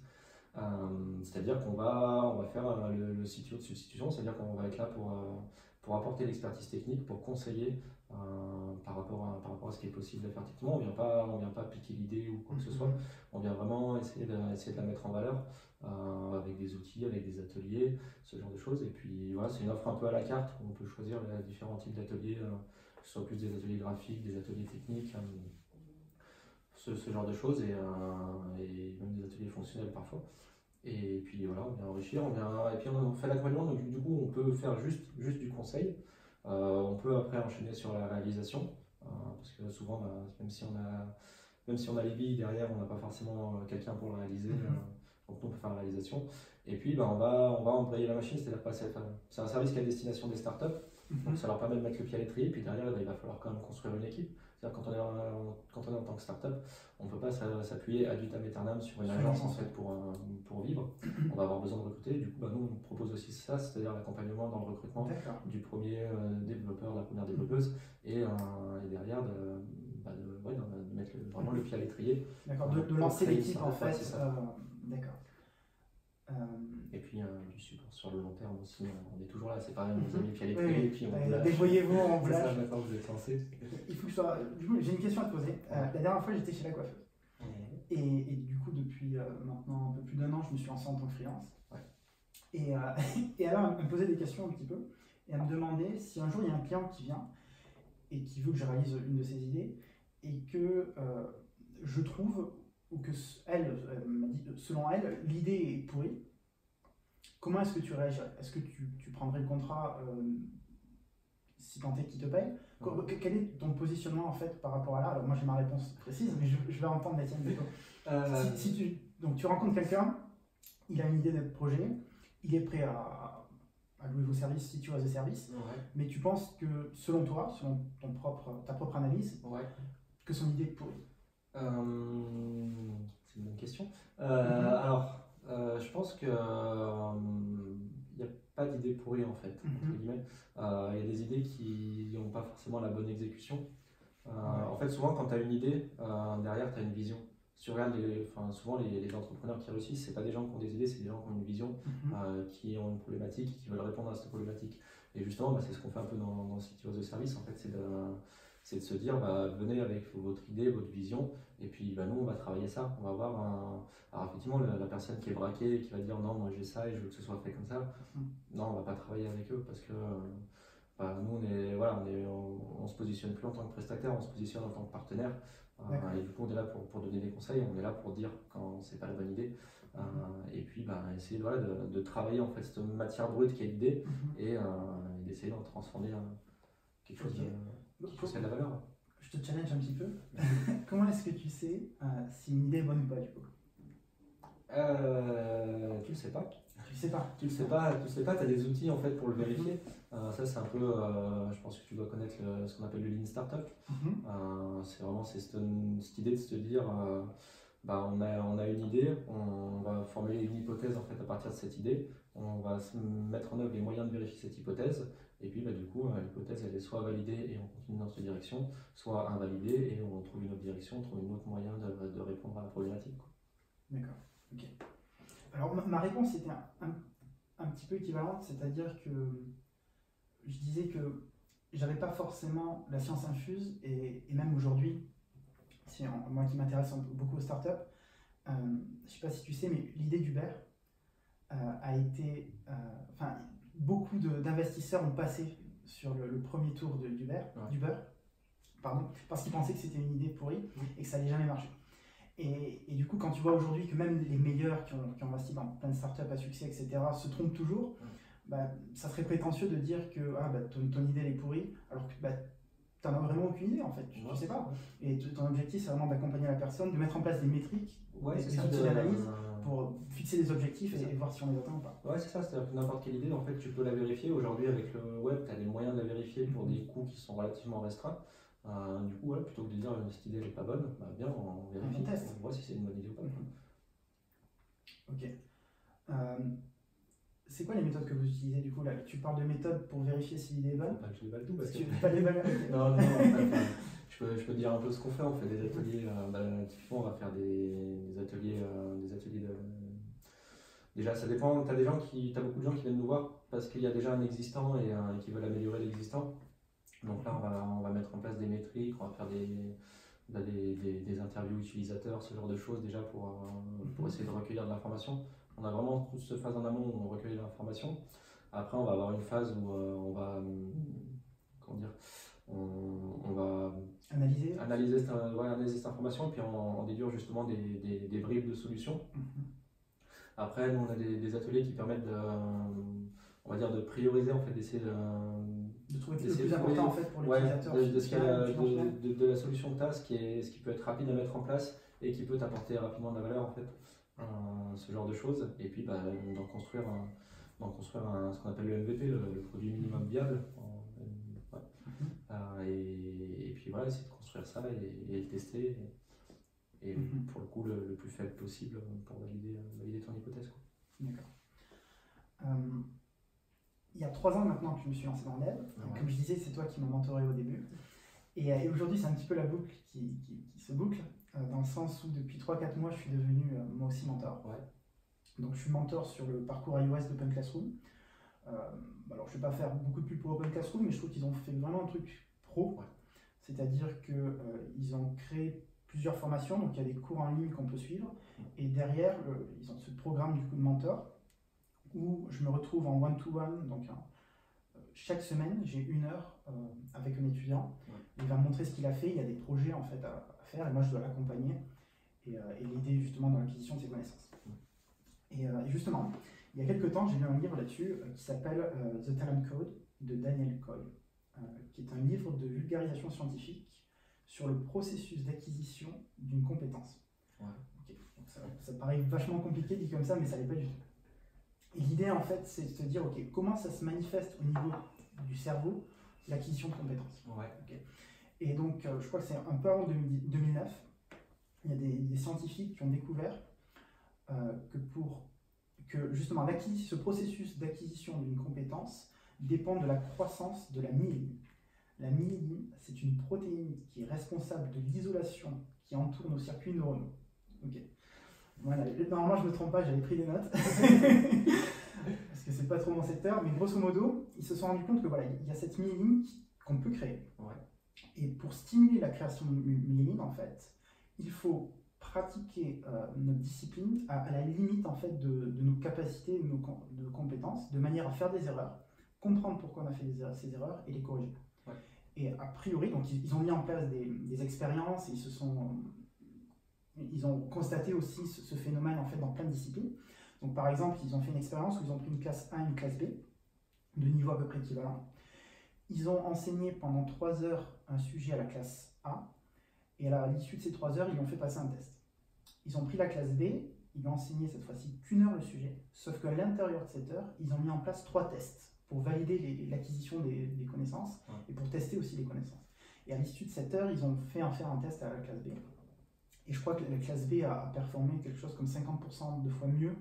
C'est-à-dire qu'on va faire le CTO de substitution, c'est-à-dire qu'on va être là pour apporter l'expertise technique, pour conseiller par rapport à ce qui est possible de faire techniquement. On vient pas piquer l'idée ou quoi que ce soit, on vient vraiment essayer de la mettre en valeur avec des outils, avec des ateliers, ce genre de choses. Et puis voilà, c'est une offre un peu à la carte, où on peut choisir les différents types d'ateliers, que ce soit plus des ateliers graphiques, des ateliers techniques, ce genre de choses, et même des ateliers fonctionnels parfois. Et puis voilà, on vient enrichir, et puis on fait l'accompagnement, donc du coup on peut faire juste du conseil. On peut après enchaîner sur la réalisation, parce que souvent, même si on a les billes derrière, on n'a pas forcément quelqu'un pour le réaliser. Donc on peut faire la réalisation. Et puis on va embrayer la machine, c'est-à-dire que c'est un service qui est à destination des startups. Donc ça leur permet de mettre le pied à l'étrier, puis derrière il va falloir quand même construire une équipe. C'est-à-dire quand on est en tant que startup, on ne peut pas s'appuyer ad vitam aeternam sur une agence en fait pour vivre. On va avoir besoin de recruter. Du coup, nous on propose aussi ça, c'est-à-dire l'accompagnement dans le recrutement du premier développeur, de la première développeuse, et derrière de mettre vraiment le pied à l'étrier. D'accord, de lancer l'équipe en fait. D'accord. Et puis du support sur le long terme aussi, on est toujours là, c'est pas nos amis pied à l'étrier, et puis on lâche. Débrouillez-vous en vous lâche. Maintenant que vous êtes lancé. Il faut que je sois. Du coup, j'ai une question à te poser. La dernière fois, j'étais chez la coiffeuse. Et du coup, depuis maintenant un peu plus d'1 an, je me suis lancé en tant que freelance. Et alors, elle me posait des questions un petit peu, et elle me demandait si un jour il y a un client qui vient et qui veut que je réalise une de ses idées, et que je trouve, ou que elle m'a dit, selon elle, l'idée est pourrie. Comment est-ce que tu réagirais? Est-ce que tu prendrais le contrat si tant est qu'il te paye? Quel est ton positionnement en fait par rapport à là? Alors moi j'ai ma réponse précise, mais je vais entendre la tienne plutôt. Donc tu rencontres quelqu'un, il a une idée de projet, il est prêt à louer vos services si tu as des services, mais tu penses que selon toi, selon ta propre analyse, que son idée est pourrie? C'est une bonne question. Alors, je pense que il n'y a pas d'idées pourries en fait, entre guillemets. Il y a des idées qui n'ont pas forcément la bonne exécution. En fait, souvent quand tu as une idée, derrière tu as une vision. Si tu regardes souvent les entrepreneurs qui réussissent, c'est pas des gens qui ont des idées, c'est des gens qui ont une vision, qui ont une problématique et qui veulent répondre à cette problématique. Et justement, c'est ce qu'on fait un peu dans CTO de service, en fait, c'est de se dire, venez avec votre idée, votre vision, et puis nous, on va travailler ça. On va avoir alors effectivement, la personne qui est braquée et qui va dire non, moi j'ai ça et je veux que ce soit fait comme ça, non, on va pas travailler avec eux parce que nous, on se positionne plus en tant que prestataire, on se positionne en tant que partenaire. Et du coup, on est là pour donner des conseils, on est là pour dire quand c'est pas la bonne idée. Et puis essayer de travailler en fait cette matière brute qui est l'idée et d'essayer d'en transformer quelque chose qui a de la valeur. Je te challenge un petit peu. Comment est-ce que tu sais si une idée est bonne ou pas du coup? Tu le sais pas. Tu le sais pas. Tu le sais pas, tu as des outils en fait pour le vérifier. Ça c'est un peu, je pense que tu dois connaître ce qu'on appelle le Lean Startup. C'est vraiment cette idée de se dire, on a une idée, on va formuler une hypothèse en fait à partir de cette idée, on va se mettre en œuvre les moyens de vérifier cette hypothèse, et puis du coup l'hypothèse elle est soit validée et on continue dans cette direction, soit invalidée et on trouve une autre direction, on trouve un autre moyen de répondre à la problématique. D'accord, ok. Alors ma réponse était un petit peu équivalente, c'est-à-dire que je disais que j'avais pas forcément la science infuse et même aujourd'hui, moi qui m'intéresse beaucoup aux startups, je sais pas si tu sais, mais l'idée d'Uber a été, beaucoup d'investisseurs ont passé sur le premier tour d'Uber, parce qu'ils pensaient que c'était une idée pourrie et que ça allait jamais marcher. Et du coup, quand tu vois aujourd'hui que même les meilleurs qui ont investi dans plein de startups à succès, etc., se trompent toujours, ça serait prétentieux de dire que ton idée elle est pourrie, alors que tu n'en as vraiment aucune idée en fait, tu ne sais pas. Et ton objectif, c'est vraiment d'accompagner la personne, de mettre en place des métriques, des outils d'analyse pour fixer des objectifs et voir si on les atteint ou pas. Ouais, c'est ça, c'est-à-dire que n'importe quelle idée, en fait, tu peux la vérifier. Aujourd'hui, avec le web, tu as des moyens de la vérifier pour des coûts qui sont relativement restreints. Du coup, plutôt que de dire cette idée n'est pas bonne, bien on vérifie, on voit si c'est une bonne idée ou pas. Ok. C'est quoi les méthodes que vous utilisez du coup là? Tu parles de méthodes pour vérifier si l'idée est bonne? Je déballe tout parce que... Tu veux pas déballer? Non, je peux te dire un peu ce qu'on fait. On fait des ateliers, typiquement on va faire des ateliers de... Déjà ça dépend, t'as beaucoup de gens qui viennent nous voir parce qu'il y a déjà un existant et qui veulent améliorer l'existant. Donc là on va mettre en place des métriques, on va faire des interviews utilisateurs, ce genre de choses déjà pour essayer de recueillir de l'information. On a vraiment toute cette phase en amont où on recueille l'information. Après, on va avoir une phase où on va analyser cette information et puis on déduire justement des bribes de solutions. Après, nous, on a des ateliers qui permettent de prioriser, en fait, d'essayer de trouver le plus important en fait pour l'utilisateur. De la solution que tu as, ce qui peut être rapide à mettre en place et qui peut t'apporter rapidement de la valeur en fait. Ce genre de choses, et puis d'en construire ce qu'on appelle le MVP, le produit minimum viable. Et puis voilà, essayer de construire ça et le tester, et pour le coup le plus faible possible pour valider ton hypothèse. D'accord. Il y a 3 ans maintenant que je me suis lancé dans le dev. Comme je disais, c'est toi qui m'as mentoré au début. Et aujourd'hui, c'est un petit peu la boucle qui se boucle. Dans le sens où depuis 3-4 mois, je suis devenu moi aussi mentor. Donc je suis mentor sur le parcours iOS d'Open Classroom. Alors je ne vais pas faire beaucoup de pub pour Open Classroom, mais je trouve qu'ils ont fait vraiment un truc pro. C'est-à-dire qu'ils ont créé plusieurs formations, donc il y a des cours en ligne qu'on peut suivre. Et derrière, ils ont ce programme du coup de mentor, où je me retrouve en one-to-one. Donc chaque semaine, j'ai 1 heure avec un étudiant. Il va me montrer ce qu'il a fait, il y a des projets en fait à faire et moi je dois l'accompagner et l'aider justement dans l'acquisition de ses connaissances. Et justement, il y a quelques temps, j'ai lu un livre là-dessus qui s'appelle The Talent Code de Daniel Coyle, qui est un livre de vulgarisation scientifique sur le processus d'acquisition d'une compétence. Okay. Donc ça paraît vachement compliqué dit comme ça, mais ça l'est pas du tout. Et l'idée en fait, c'est de se dire, ok, comment ça se manifeste au niveau du cerveau, l'acquisition de compétences. Okay. Et donc, je crois que c'est un peu avant 2009, il y a des scientifiques qui ont découvert que justement ce processus d'acquisition d'une compétence dépend de la croissance de la myéline. La myéline, c'est une protéine qui est responsable de l'isolation qui entoure nos circuits neuronaux. Ok. Voilà. Normalement, je ne me trompe pas, j'avais pris des notes. Parce que c'est pas trop mon secteur, mais grosso modo, ils se sont rendus compte que voilà, il y a cette myéline qu'on peut créer. Ouais. Et pour stimuler la création de myéline, en fait, il faut pratiquer notre discipline à la limite en fait de nos capacités, de nos compétences, de manière à faire des erreurs, comprendre pourquoi on a fait ces erreurs et les corriger. Ouais. Et a priori, donc ils ont mis en place des expériences et ils ont constaté aussi ce phénomène en fait dans plein de disciplines. Donc par exemple, ils ont fait une expérience où ils ont pris une classe A et une classe B, de niveau à peu près équivalent. Ils ont enseigné pendant 3 heures un sujet à la classe A, et à l'issue de ces 3 heures, ils lui ont fait passer un test. Ils ont pris la classe B, ils lui ont enseigné cette fois-ci qu'1 heure le sujet, sauf qu'à l'intérieur de cette heure, ils ont mis en place 3 tests pour valider l'acquisition des connaissances et pour tester aussi les connaissances. Et à l'issue de cette heure, ils ont fait faire un test à la classe B. Et je crois que la classe B a performé quelque chose comme 50% de fois mieux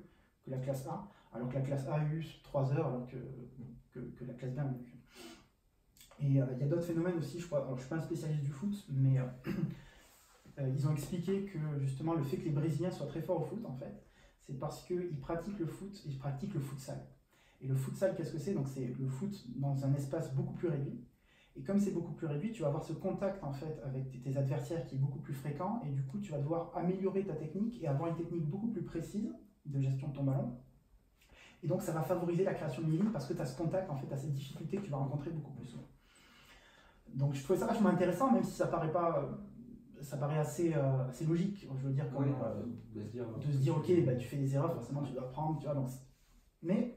que la classe A, alors que la classe A a eu 3 heures, alors que la classe B a eu. Et il y a d'autres phénomènes aussi, je crois. Alors, je ne suis pas un spécialiste du foot, mais ils ont expliqué que justement le fait que les Brésiliens soient très forts au foot, en fait, c'est parce qu'ils pratiquent le foot, ils pratiquent le futsal. Et le futsal, qu'est-ce que c'est? Donc c'est le foot dans un espace beaucoup plus réduit. Et comme c'est beaucoup plus réduit, tu vas avoir ce contact en fait avec tes adversaires qui est beaucoup plus fréquent, et du coup tu vas devoir améliorer ta technique et avoir une technique beaucoup plus précise de gestion de ton ballon. Et donc ça va favoriser la création de myéline parce que tu as ce contact, en fait, tu as cette difficulté que tu vas rencontrer beaucoup plus souvent. Donc je trouvais ça vachement intéressant, même si ça paraît pas, ça paraît assez logique, je veux dire, comme, de se dire ok, bah, tu fais des erreurs, forcément tu dois apprendre, tu vois, donc, mais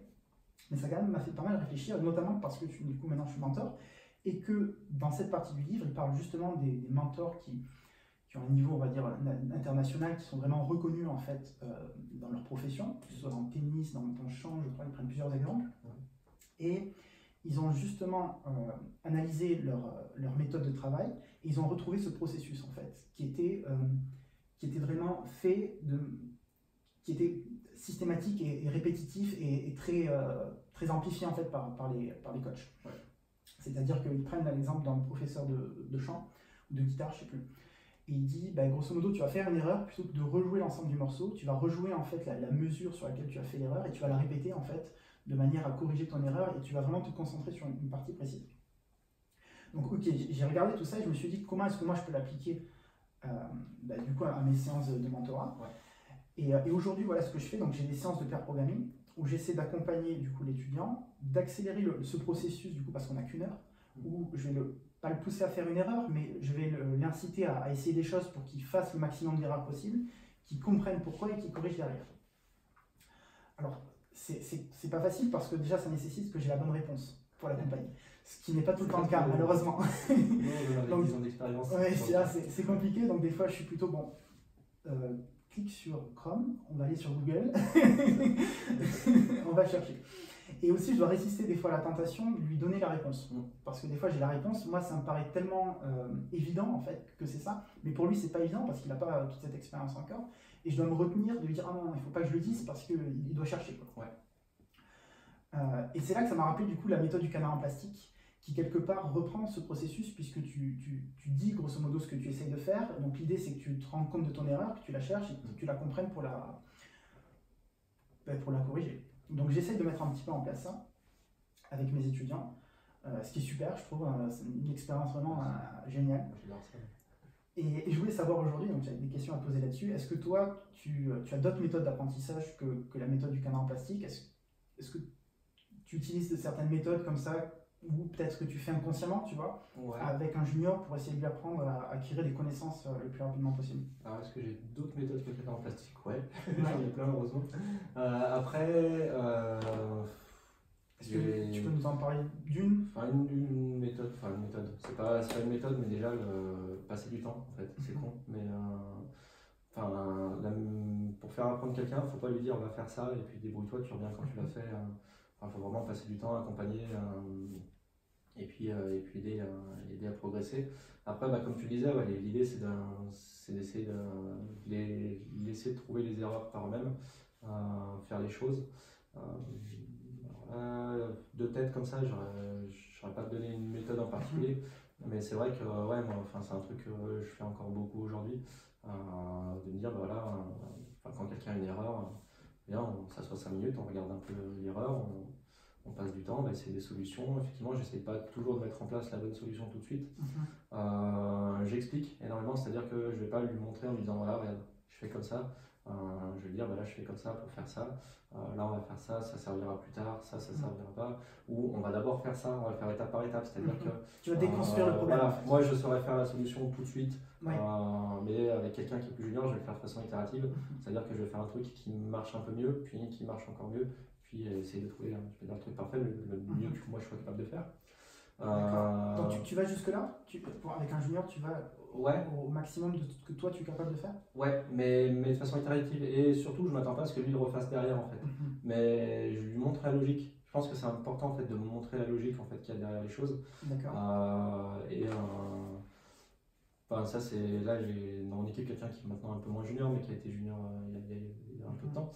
ça quand même m'a fait pas mal réfléchir, notamment parce que du coup maintenant je suis mentor, et que dans cette partie du livre, il parle justement des mentors qui ont un niveau, on va dire, international, qui sont vraiment reconnus en fait dans leur profession, que ce soit dans le tennis, dans le chant, je crois, ils prennent plusieurs exemples. Et ils ont justement analysé leur méthode de travail, et ils ont retrouvé ce processus en fait, qui était vraiment fait qui était systématique et répétitif et très amplifié en fait par les coachs. Ouais. C'est-à-dire qu'ils prennent l'exemple d'un professeur de chant ou de guitare, je sais plus. Et il dit, bah, grosso modo, tu vas faire une erreur, plutôt que de rejouer l'ensemble du morceau, tu vas rejouer en fait la mesure sur laquelle tu as fait l'erreur et tu vas la répéter en fait de manière à corriger ton erreur, et tu vas vraiment te concentrer sur une partie précise. Donc ok, j'ai regardé tout ça et je me suis dit comment est-ce que moi je peux l'appliquer du coup à mes séances de mentorat. Ouais. Et aujourd'hui, voilà ce que je fais. Donc j'ai des séances de pair programming où j'essaie d'accompagner du coup l'étudiant, d'accélérer ce processus du coup parce qu'on n'a qu'1 heure, où je vais pas le pousser à faire une erreur, mais je vais l'inciter à essayer des choses pour qu'il fasse le maximum d'erreurs possibles, qu'il comprenne pourquoi et qu'il corrige derrière. Alors c'est pas facile parce que déjà ça nécessite que j'ai la bonne réponse pour l'accompagner, ce qui n'est pas tout le temps le cas malheureusement. Donc, ouais, c'est compliqué, donc des fois je suis plutôt bon. Clique sur Chrome, on va aller sur Google, on va chercher. Et aussi, je dois résister des fois à la tentation de lui donner la réponse. Parce que des fois, j'ai la réponse, moi, ça me paraît tellement évident, en fait, que c'est ça. Mais pour lui, c'est pas évident parce qu'il n'a pas toute cette expérience encore. Et je dois me retenir de lui dire, ah non, il ne faut pas que je le dise parce qu'il doit chercher, quoi. Ouais. Et c'est là que ça m'a rappelé, du coup, la méthode du canard en plastique, qui quelque part reprend ce processus puisque tu dis grosso modo ce que tu essayes de faire. Donc l'idée c'est que tu te rends compte de ton erreur, que tu la cherches et que tu la comprennes pour la corriger. Donc j'essaye de mettre un petit peu en place ça avec mes étudiants, ce qui est super, je trouve, c'est une expérience vraiment géniale. Et je voulais savoir aujourd'hui, donc j'avais des questions à poser là-dessus, est-ce que toi tu as d'autres méthodes d'apprentissage que la méthode du canard en plastique? Est-ce que tu utilises certaines méthodes comme ça, ou peut-être que tu fais inconsciemment, tu vois, ouais, avec un junior pour essayer de lui apprendre à acquérir des connaissances le plus rapidement possible? Alors, est-ce que j'ai d'autres méthodes que le canard en plastique? Ouais, j'en ai plein, heureusement. Après, est-ce que tu peux nous en parler d'une? Une méthode, c'est pas une méthode, mais déjà passer du temps, en fait, c'est con, mais pour faire apprendre quelqu'un, il ne faut pas lui dire on va faire ça et puis débrouille-toi, tu reviens quand tu l'as fait. Il faut vraiment passer du temps, accompagner et puis aider à progresser. Après, comme tu disais, ouais, l'idée c'est d'essayer de laisser trouver les erreurs par eux-mêmes. faire les choses. De tête comme ça, je n'aurais pas donné une méthode en particulier, mais c'est vrai que ouais, moi, c'est un truc que je fais encore beaucoup aujourd'hui, de me dire, bah, voilà, quand quelqu'un a une erreur, bien, on s'assoit 5 minutes, on regarde un peu l'erreur, on passe du temps, on va essayer des solutions. Effectivement, j'essaie pas toujours de mettre en place la bonne solution tout de suite. J'explique énormément, c'est-à-dire que je vais pas lui montrer en lui disant, voilà, regarde, je fais comme ça. Je vais lui dire, bah là je fais comme ça pour faire ça, là on va faire ça, ça servira plus tard, ça servira pas, ou on va d'abord faire ça, on va le faire étape par étape, c'est-à-dire que tu vas déconstruire le problème. Voilà, moi je saurais faire la solution tout de suite, Ouais. mais avec quelqu'un qui est plus junior, je vais le faire de façon itérative, c'est-à-dire que je vais faire un truc qui marche un peu mieux, puis qui marche encore mieux, puis essayer de trouver le truc parfait, le mieux que moi je sois capable de faire. Donc tu vas jusque-là, avec un junior, tu vas au maximum de ce que toi tu es capable de faire? Ouais, mais de façon itérative. Et surtout, je m'attends pas à ce que lui le refasse derrière en fait. Mais je lui montre la logique. Je pense que c'est important en fait de me montrer la logique en fait qu'il y a derrière les choses. D'accord. Ça c'est là j'ai dans mon équipe quelqu'un qui est maintenant un peu moins junior mais qui a été junior il y a un peu de temps.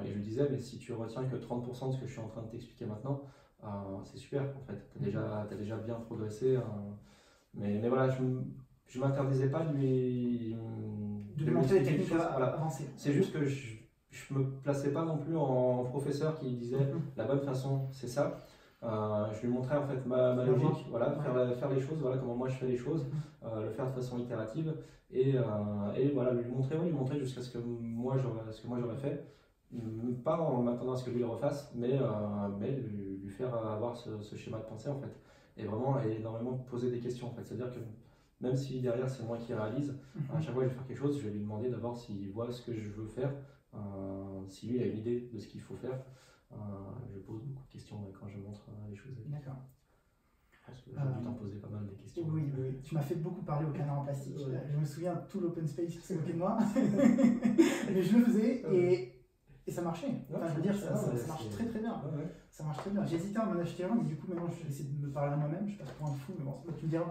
Et je lui disais mais si tu retiens que 30% de ce que je suis en train de t'expliquer maintenant, c'est super en fait. T'as déjà bien progressé. Mais voilà, je ne m'interdisais pas de lui montrer les techniques avancées. C'est juste que je ne me plaçais pas non plus en professeur qui disait la bonne façon, c'est ça. Je lui montrais en fait ma logique, voilà, faire les choses, voilà comment moi je fais les choses, le faire de façon itérative et voilà, lui montrer jusqu'à ce que moi j'aurais fait. Pas en m'attendant à ce que lui le refasse, mais lui faire avoir ce schéma de pensée en fait. Et vraiment énormément poser des questions en fait. C'est-à-dire que même si derrière c'est moi qui réalise, à chaque fois que je vais faire quelque chose, je vais lui demander d'abord s'il voit ce que je veux faire, si lui a une idée de ce qu'il faut faire. Je pose beaucoup de questions quand je montre les choses. D'accord. Je pense que j'ai dû t'en poser pas mal des questions. Oui. Tu m'as fait beaucoup parler au canard en plastique. Je me souviens tout l'open space qui se moquait de moi. Mais je le faisais et ça marchait. Enfin, je veux dire, ça marche très très bien. Ça marche très bien. J'ai hésité à m'en acheter un, mais du coup, maintenant, je vais essayer de me parler à moi-même. Je passe pour un fou, mais bon, tu me diras,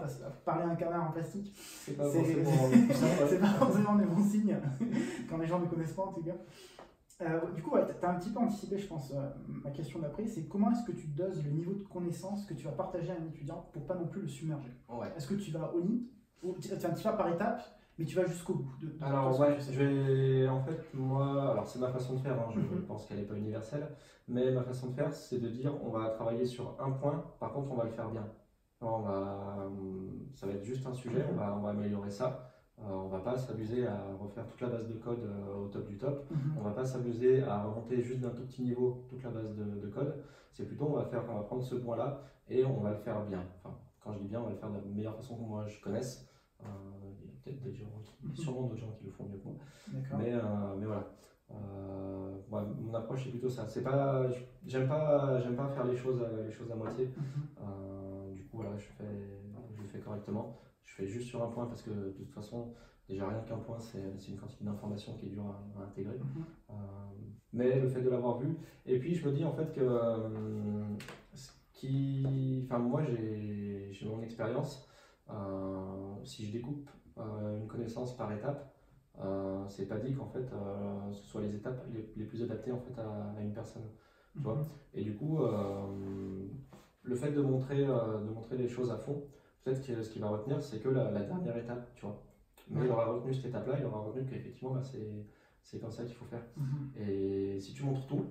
parler à un canard en plastique, c'est pas forcément des bons signes, quand les gens ne connaissent pas en tout cas. Du coup, tu as un petit peu anticipé, je pense, ma question d'après, c'est comment est-ce que tu doses le niveau de connaissance que tu vas partager à un étudiant pour pas non plus le submerger? Est-ce que tu vas au lit, ou tu vas par étapes, mais tu vas jusqu'au bout Alors en fait, moi, alors c'est ma façon de faire, je pense qu'elle n'est pas universelle, mais ma façon de faire, c'est de dire on va travailler sur un point, par contre on va le faire bien. Ça va être juste un sujet, on va améliorer ça. On va pas s'amuser à refaire toute la base de code au top du top. On va pas s'amuser à remonter juste d'un tout petit niveau toute la base de code. C'est plutôt on va prendre ce point là et on va le faire bien. Enfin, quand je dis bien, on va le faire de la meilleure façon que moi je connaisse. Il y a peut-être des gens, sûrement d'autres gens qui le font mieux que moi. Mais voilà. Mon approche c'est plutôt ça. C'est pas, j'aime pas faire les choses à moitié. Du coup voilà, je le fais correctement. Je fais juste sur un point parce que de toute façon, déjà rien qu'un point, c'est une quantité d'informations qui est dure à intégrer. Mais le fait de l'avoir vu, et puis je me dis en fait que moi j'ai mon expérience. Si je découpe une connaissance par étape, c'est pas dit qu'en fait ce soit les étapes les plus adaptées en fait à une personne. Tu vois. Et du coup, le fait de montrer les choses à fond. Peut-être que ce qu'il va retenir, c'est que la dernière étape, tu vois. Mais il aura retenu cette étape-là, il aura retenu qu'effectivement, c'est comme ça qu'il faut faire. Et si tu montres tout,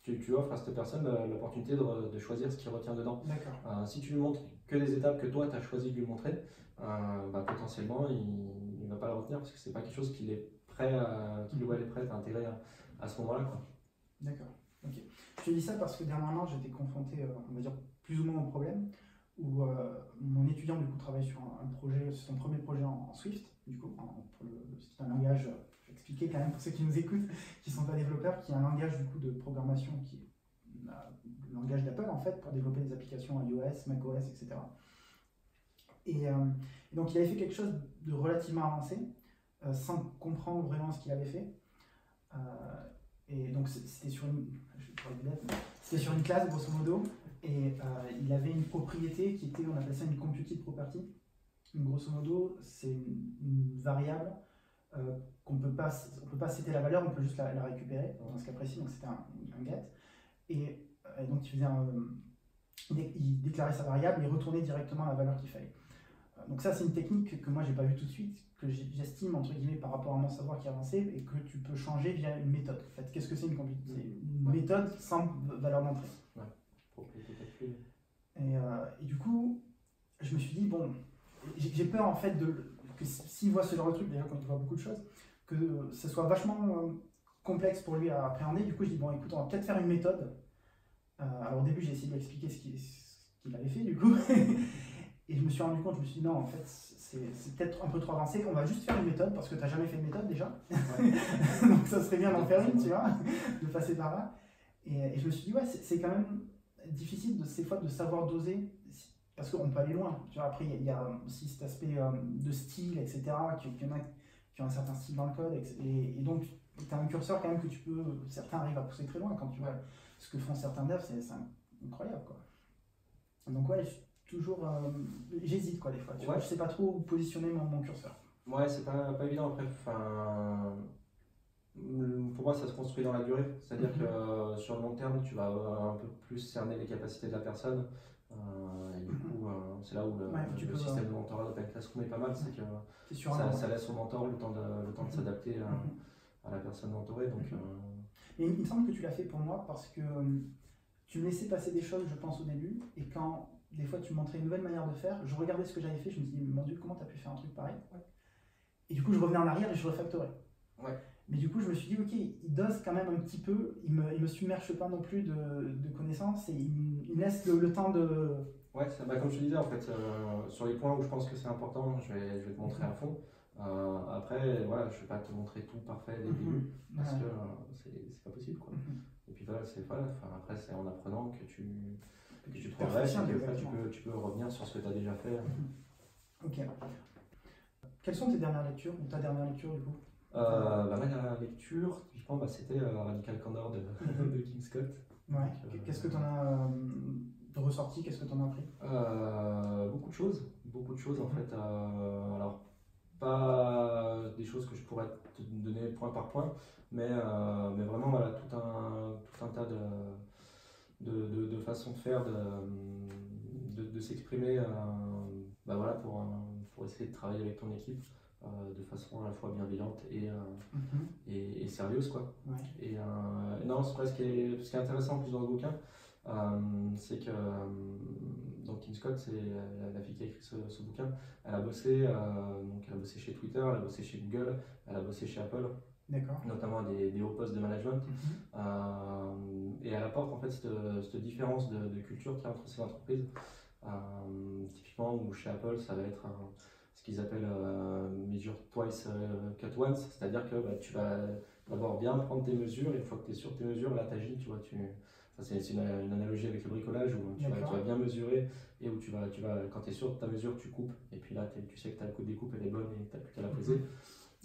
tu offres à cette personne l'opportunité de choisir ce qu'il retient dedans. Si tu lui montres que des étapes que toi, tu as choisi de lui montrer, potentiellement, il ne va pas la retenir parce que c'est pas quelque chose qu'il est prêt à intégrer à ce moment-là. D'accord. Ok. Je te dis ça parce que dernièrement, j'étais confronté, on va dire, plus ou moins au problème. Où mon étudiant du coup travaille sur un projet, son premier projet en Swift, du coup, c'est un langage, je vais expliquer quand même pour ceux qui nous écoutent, qui ne sont pas développeurs, qui est un langage du coup de programmation qui est le langage d'Apple en fait pour développer des applications iOS, macOS, etc. Et donc il avait fait quelque chose de relativement avancé, sans comprendre vraiment ce qu'il avait fait. Et donc c'était sur une classe grosso modo. Et il avait une propriété qui était, on appelle ça une computed property. Grosso modo, c'est une variable qu'on peut pas, on peut pas setter la valeur, on peut juste la récupérer, dans ce cas précis, donc c'était un get. Et donc il déclarait sa variable et retournait directement la valeur qu'il fallait. Donc ça, c'est une technique que moi, j'ai pas vue tout de suite, que j'estime, entre guillemets, par rapport à mon savoir qui est avancé, et que tu peux changer via une méthode. En fait, qu'est-ce que c'est une méthode sans valeur d'entrée. Ouais, propriété calculée. Et du coup, je me suis dit, bon, j'ai peur, en fait, que s'il voit ce genre de truc, déjà quand il voit beaucoup de choses, que ce soit vachement complexe pour lui à appréhender. Du coup, je dis, bon, écoute, on va peut-être faire une méthode. Alors au début, j'ai essayé de lui expliquer ce qu'il avait fait, du coup. Et je me suis rendu compte, je me suis dit non, en fait, c'est peut-être un peu trop avancé. On va juste faire une méthode parce que tu n'as jamais fait de méthode déjà. Ouais. Donc ça serait bien d'en faire une, tu vois, de passer par là. Et je me suis dit, ouais, c'est quand même difficile ces fois de savoir doser parce qu'on peut aller loin. Tu vois, après, il y a aussi cet aspect de style, etc. Qu'il y en a qui ont un certain style dans le code. Et donc, tu as un curseur quand même que tu peux. Certains arrivent à pousser très loin quand tu vois ce que font certains devs, c'est incroyable, quoi. Donc, ouais, toujours j'hésite quoi des fois, tu vois, je sais pas trop où positionner mon curseur. Ouais, c'est pas évident après. Enfin, pour moi, ça se construit dans la durée, c'est-à-dire que sur le long terme, tu vas un peu plus cerner les capacités de la personne. Et du coup, c'est là où le système de mentorat d'Open Classroom est pas mal, c'est que ça laisse au mentor le temps de s'adapter à la personne mentorée. Donc, Et il me semble que tu l'as fait pour moi parce que tu me laissais passer des choses, je pense, au début, et quand des fois tu me montrais une nouvelle manière de faire, je regardais ce que j'avais fait, je me disais, mon Dieu, comment tu as pu faire un truc pareil? Et du coup, je revenais en arrière et je refactorais. Ouais. Mais du coup, je me suis dit, ok, il dose quand même un petit peu, il me submerge pas non plus de connaissances et il me laisse le temps de. Ouais, comme je te disais, en fait, sur les points où je pense que c'est important, je vais te montrer à fond. Après, voilà, je vais pas te montrer tout parfait dès le début parce que c'est pas possible, quoi. Et puis voilà, après, c'est en apprenant que tu progresses et que tu peux revenir sur ce que tu as déjà fait. Ok. Quelles sont tes dernières lectures ou ta dernière lecture du coup? Ma dernière lecture, typiquement, c'était Radical Candor de King Scott. Ouais. Qu'est-ce que tu en as ressorti? Qu'est-ce que tu en as appris? Beaucoup de choses en fait. Alors, pas des choses que je pourrais te donner point par point, mais vraiment voilà, tout un tas de façons de faire, de s'exprimer voilà, pour essayer de travailler avec ton équipe de façon à la fois bienveillante et sérieuse, quoi. Ouais. Et non, c'est vrai, ce qui est intéressant en plus dans le bouquin, c'est que donc Kim Scott, c'est la fille qui a écrit ce bouquin. Elle a bossé chez Twitter, elle a bossé chez Google, elle a bossé chez Apple, notamment des hauts postes de management. Et elle apporte en fait cette différence de culture qu'il y a entre ces entreprises. Typiquement, où chez Apple, ça va être ce qu'ils appellent measure twice, cut once, c'est-à-dire que tu vas d'abord bien prendre tes mesures, et une fois que tu es sur tes mesures, là, t'agis, tu vois, c'est une analogie avec le bricolage où tu vas bien mesurer et où tu vas quand tu es sûr de ta mesure, tu coupes, et puis là, tu sais que ta découpe elle est bonne et tu n'as plus qu'à la poser.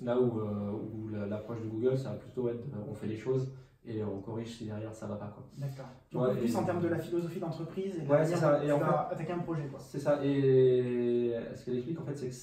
Là où l'approche de Google, ça va plutôt être on fait les choses et on corrige si derrière ça va pas, quoi. D'accord. Donc plus en termes de la philosophie d'entreprise et de la manière dont tu vas attaquer un projet, quoi. C'est ça, et ce qu'elle explique en fait, c'est que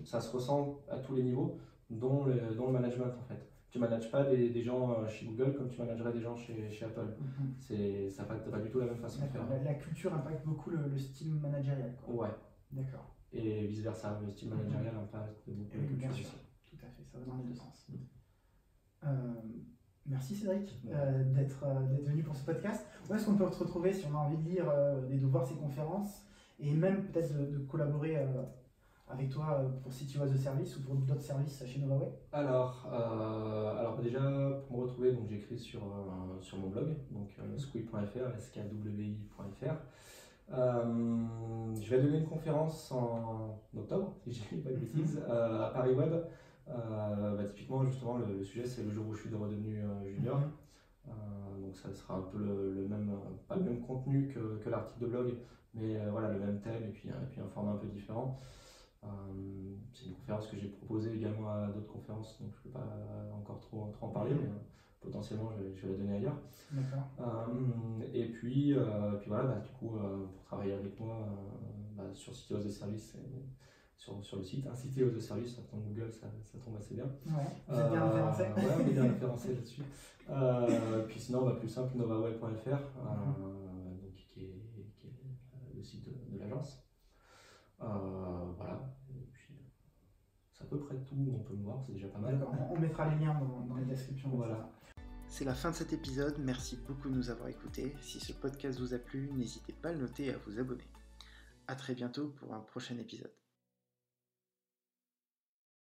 ça se ressent à tous les niveaux, dont le management en fait. Tu ne manages pas des gens chez Google comme tu managerais des gens chez Apple. Ça n'a pas du tout la même façon de faire. La culture impacte beaucoup le style managérial, quoi. Ouais. D'accord. Et vice versa, le style managérial impacte beaucoup la culture. Bien sûr, tout à fait, ça va dans les deux sens. Merci Cédric d'être venu pour ce podcast. Où est-ce qu'on peut te retrouver si on a envie de lire et de voir ces conférences et même peut-être de collaborer avec toi pour City Was the Service ou pour d'autres services chez NovaWay? Alors déjà, pour me retrouver, donc j'écris sur mon blog, donc squi.fr, skwi.fr. Je vais donner une conférence en octobre, si je ne dis pas de bêtises, à Paris Web. Typiquement, justement, le sujet, c'est le jour où je suis redevenu junior. Donc ça sera un peu pas le même contenu que l'article de blog, mais voilà, le même thème et puis un format un peu différent. C'est une conférence que j'ai proposée également à d'autres conférences, donc je ne peux pas encore trop en parler, mais potentiellement je vais la donner ailleurs. Et puis voilà, du coup, pour travailler avec moi sur City Was the Service, sur le site, cité aux services, dans Google, ça tombe assez bien. Ouais, vous êtes bien référencé. Ouais, on est bien référencé là-dessus. Puis sinon, plus simple, novaway.fr, donc, qui est le site de l'agence. Voilà. Et puis, c'est à peu près tout où on peut me voir, c'est déjà pas mal. D'accord, on mettra les liens dans la description. Voilà. C'est la fin de cet épisode, merci beaucoup de nous avoir écoutés. Si ce podcast vous a plu, n'hésitez pas à le noter et à vous abonner. A très bientôt pour un prochain épisode.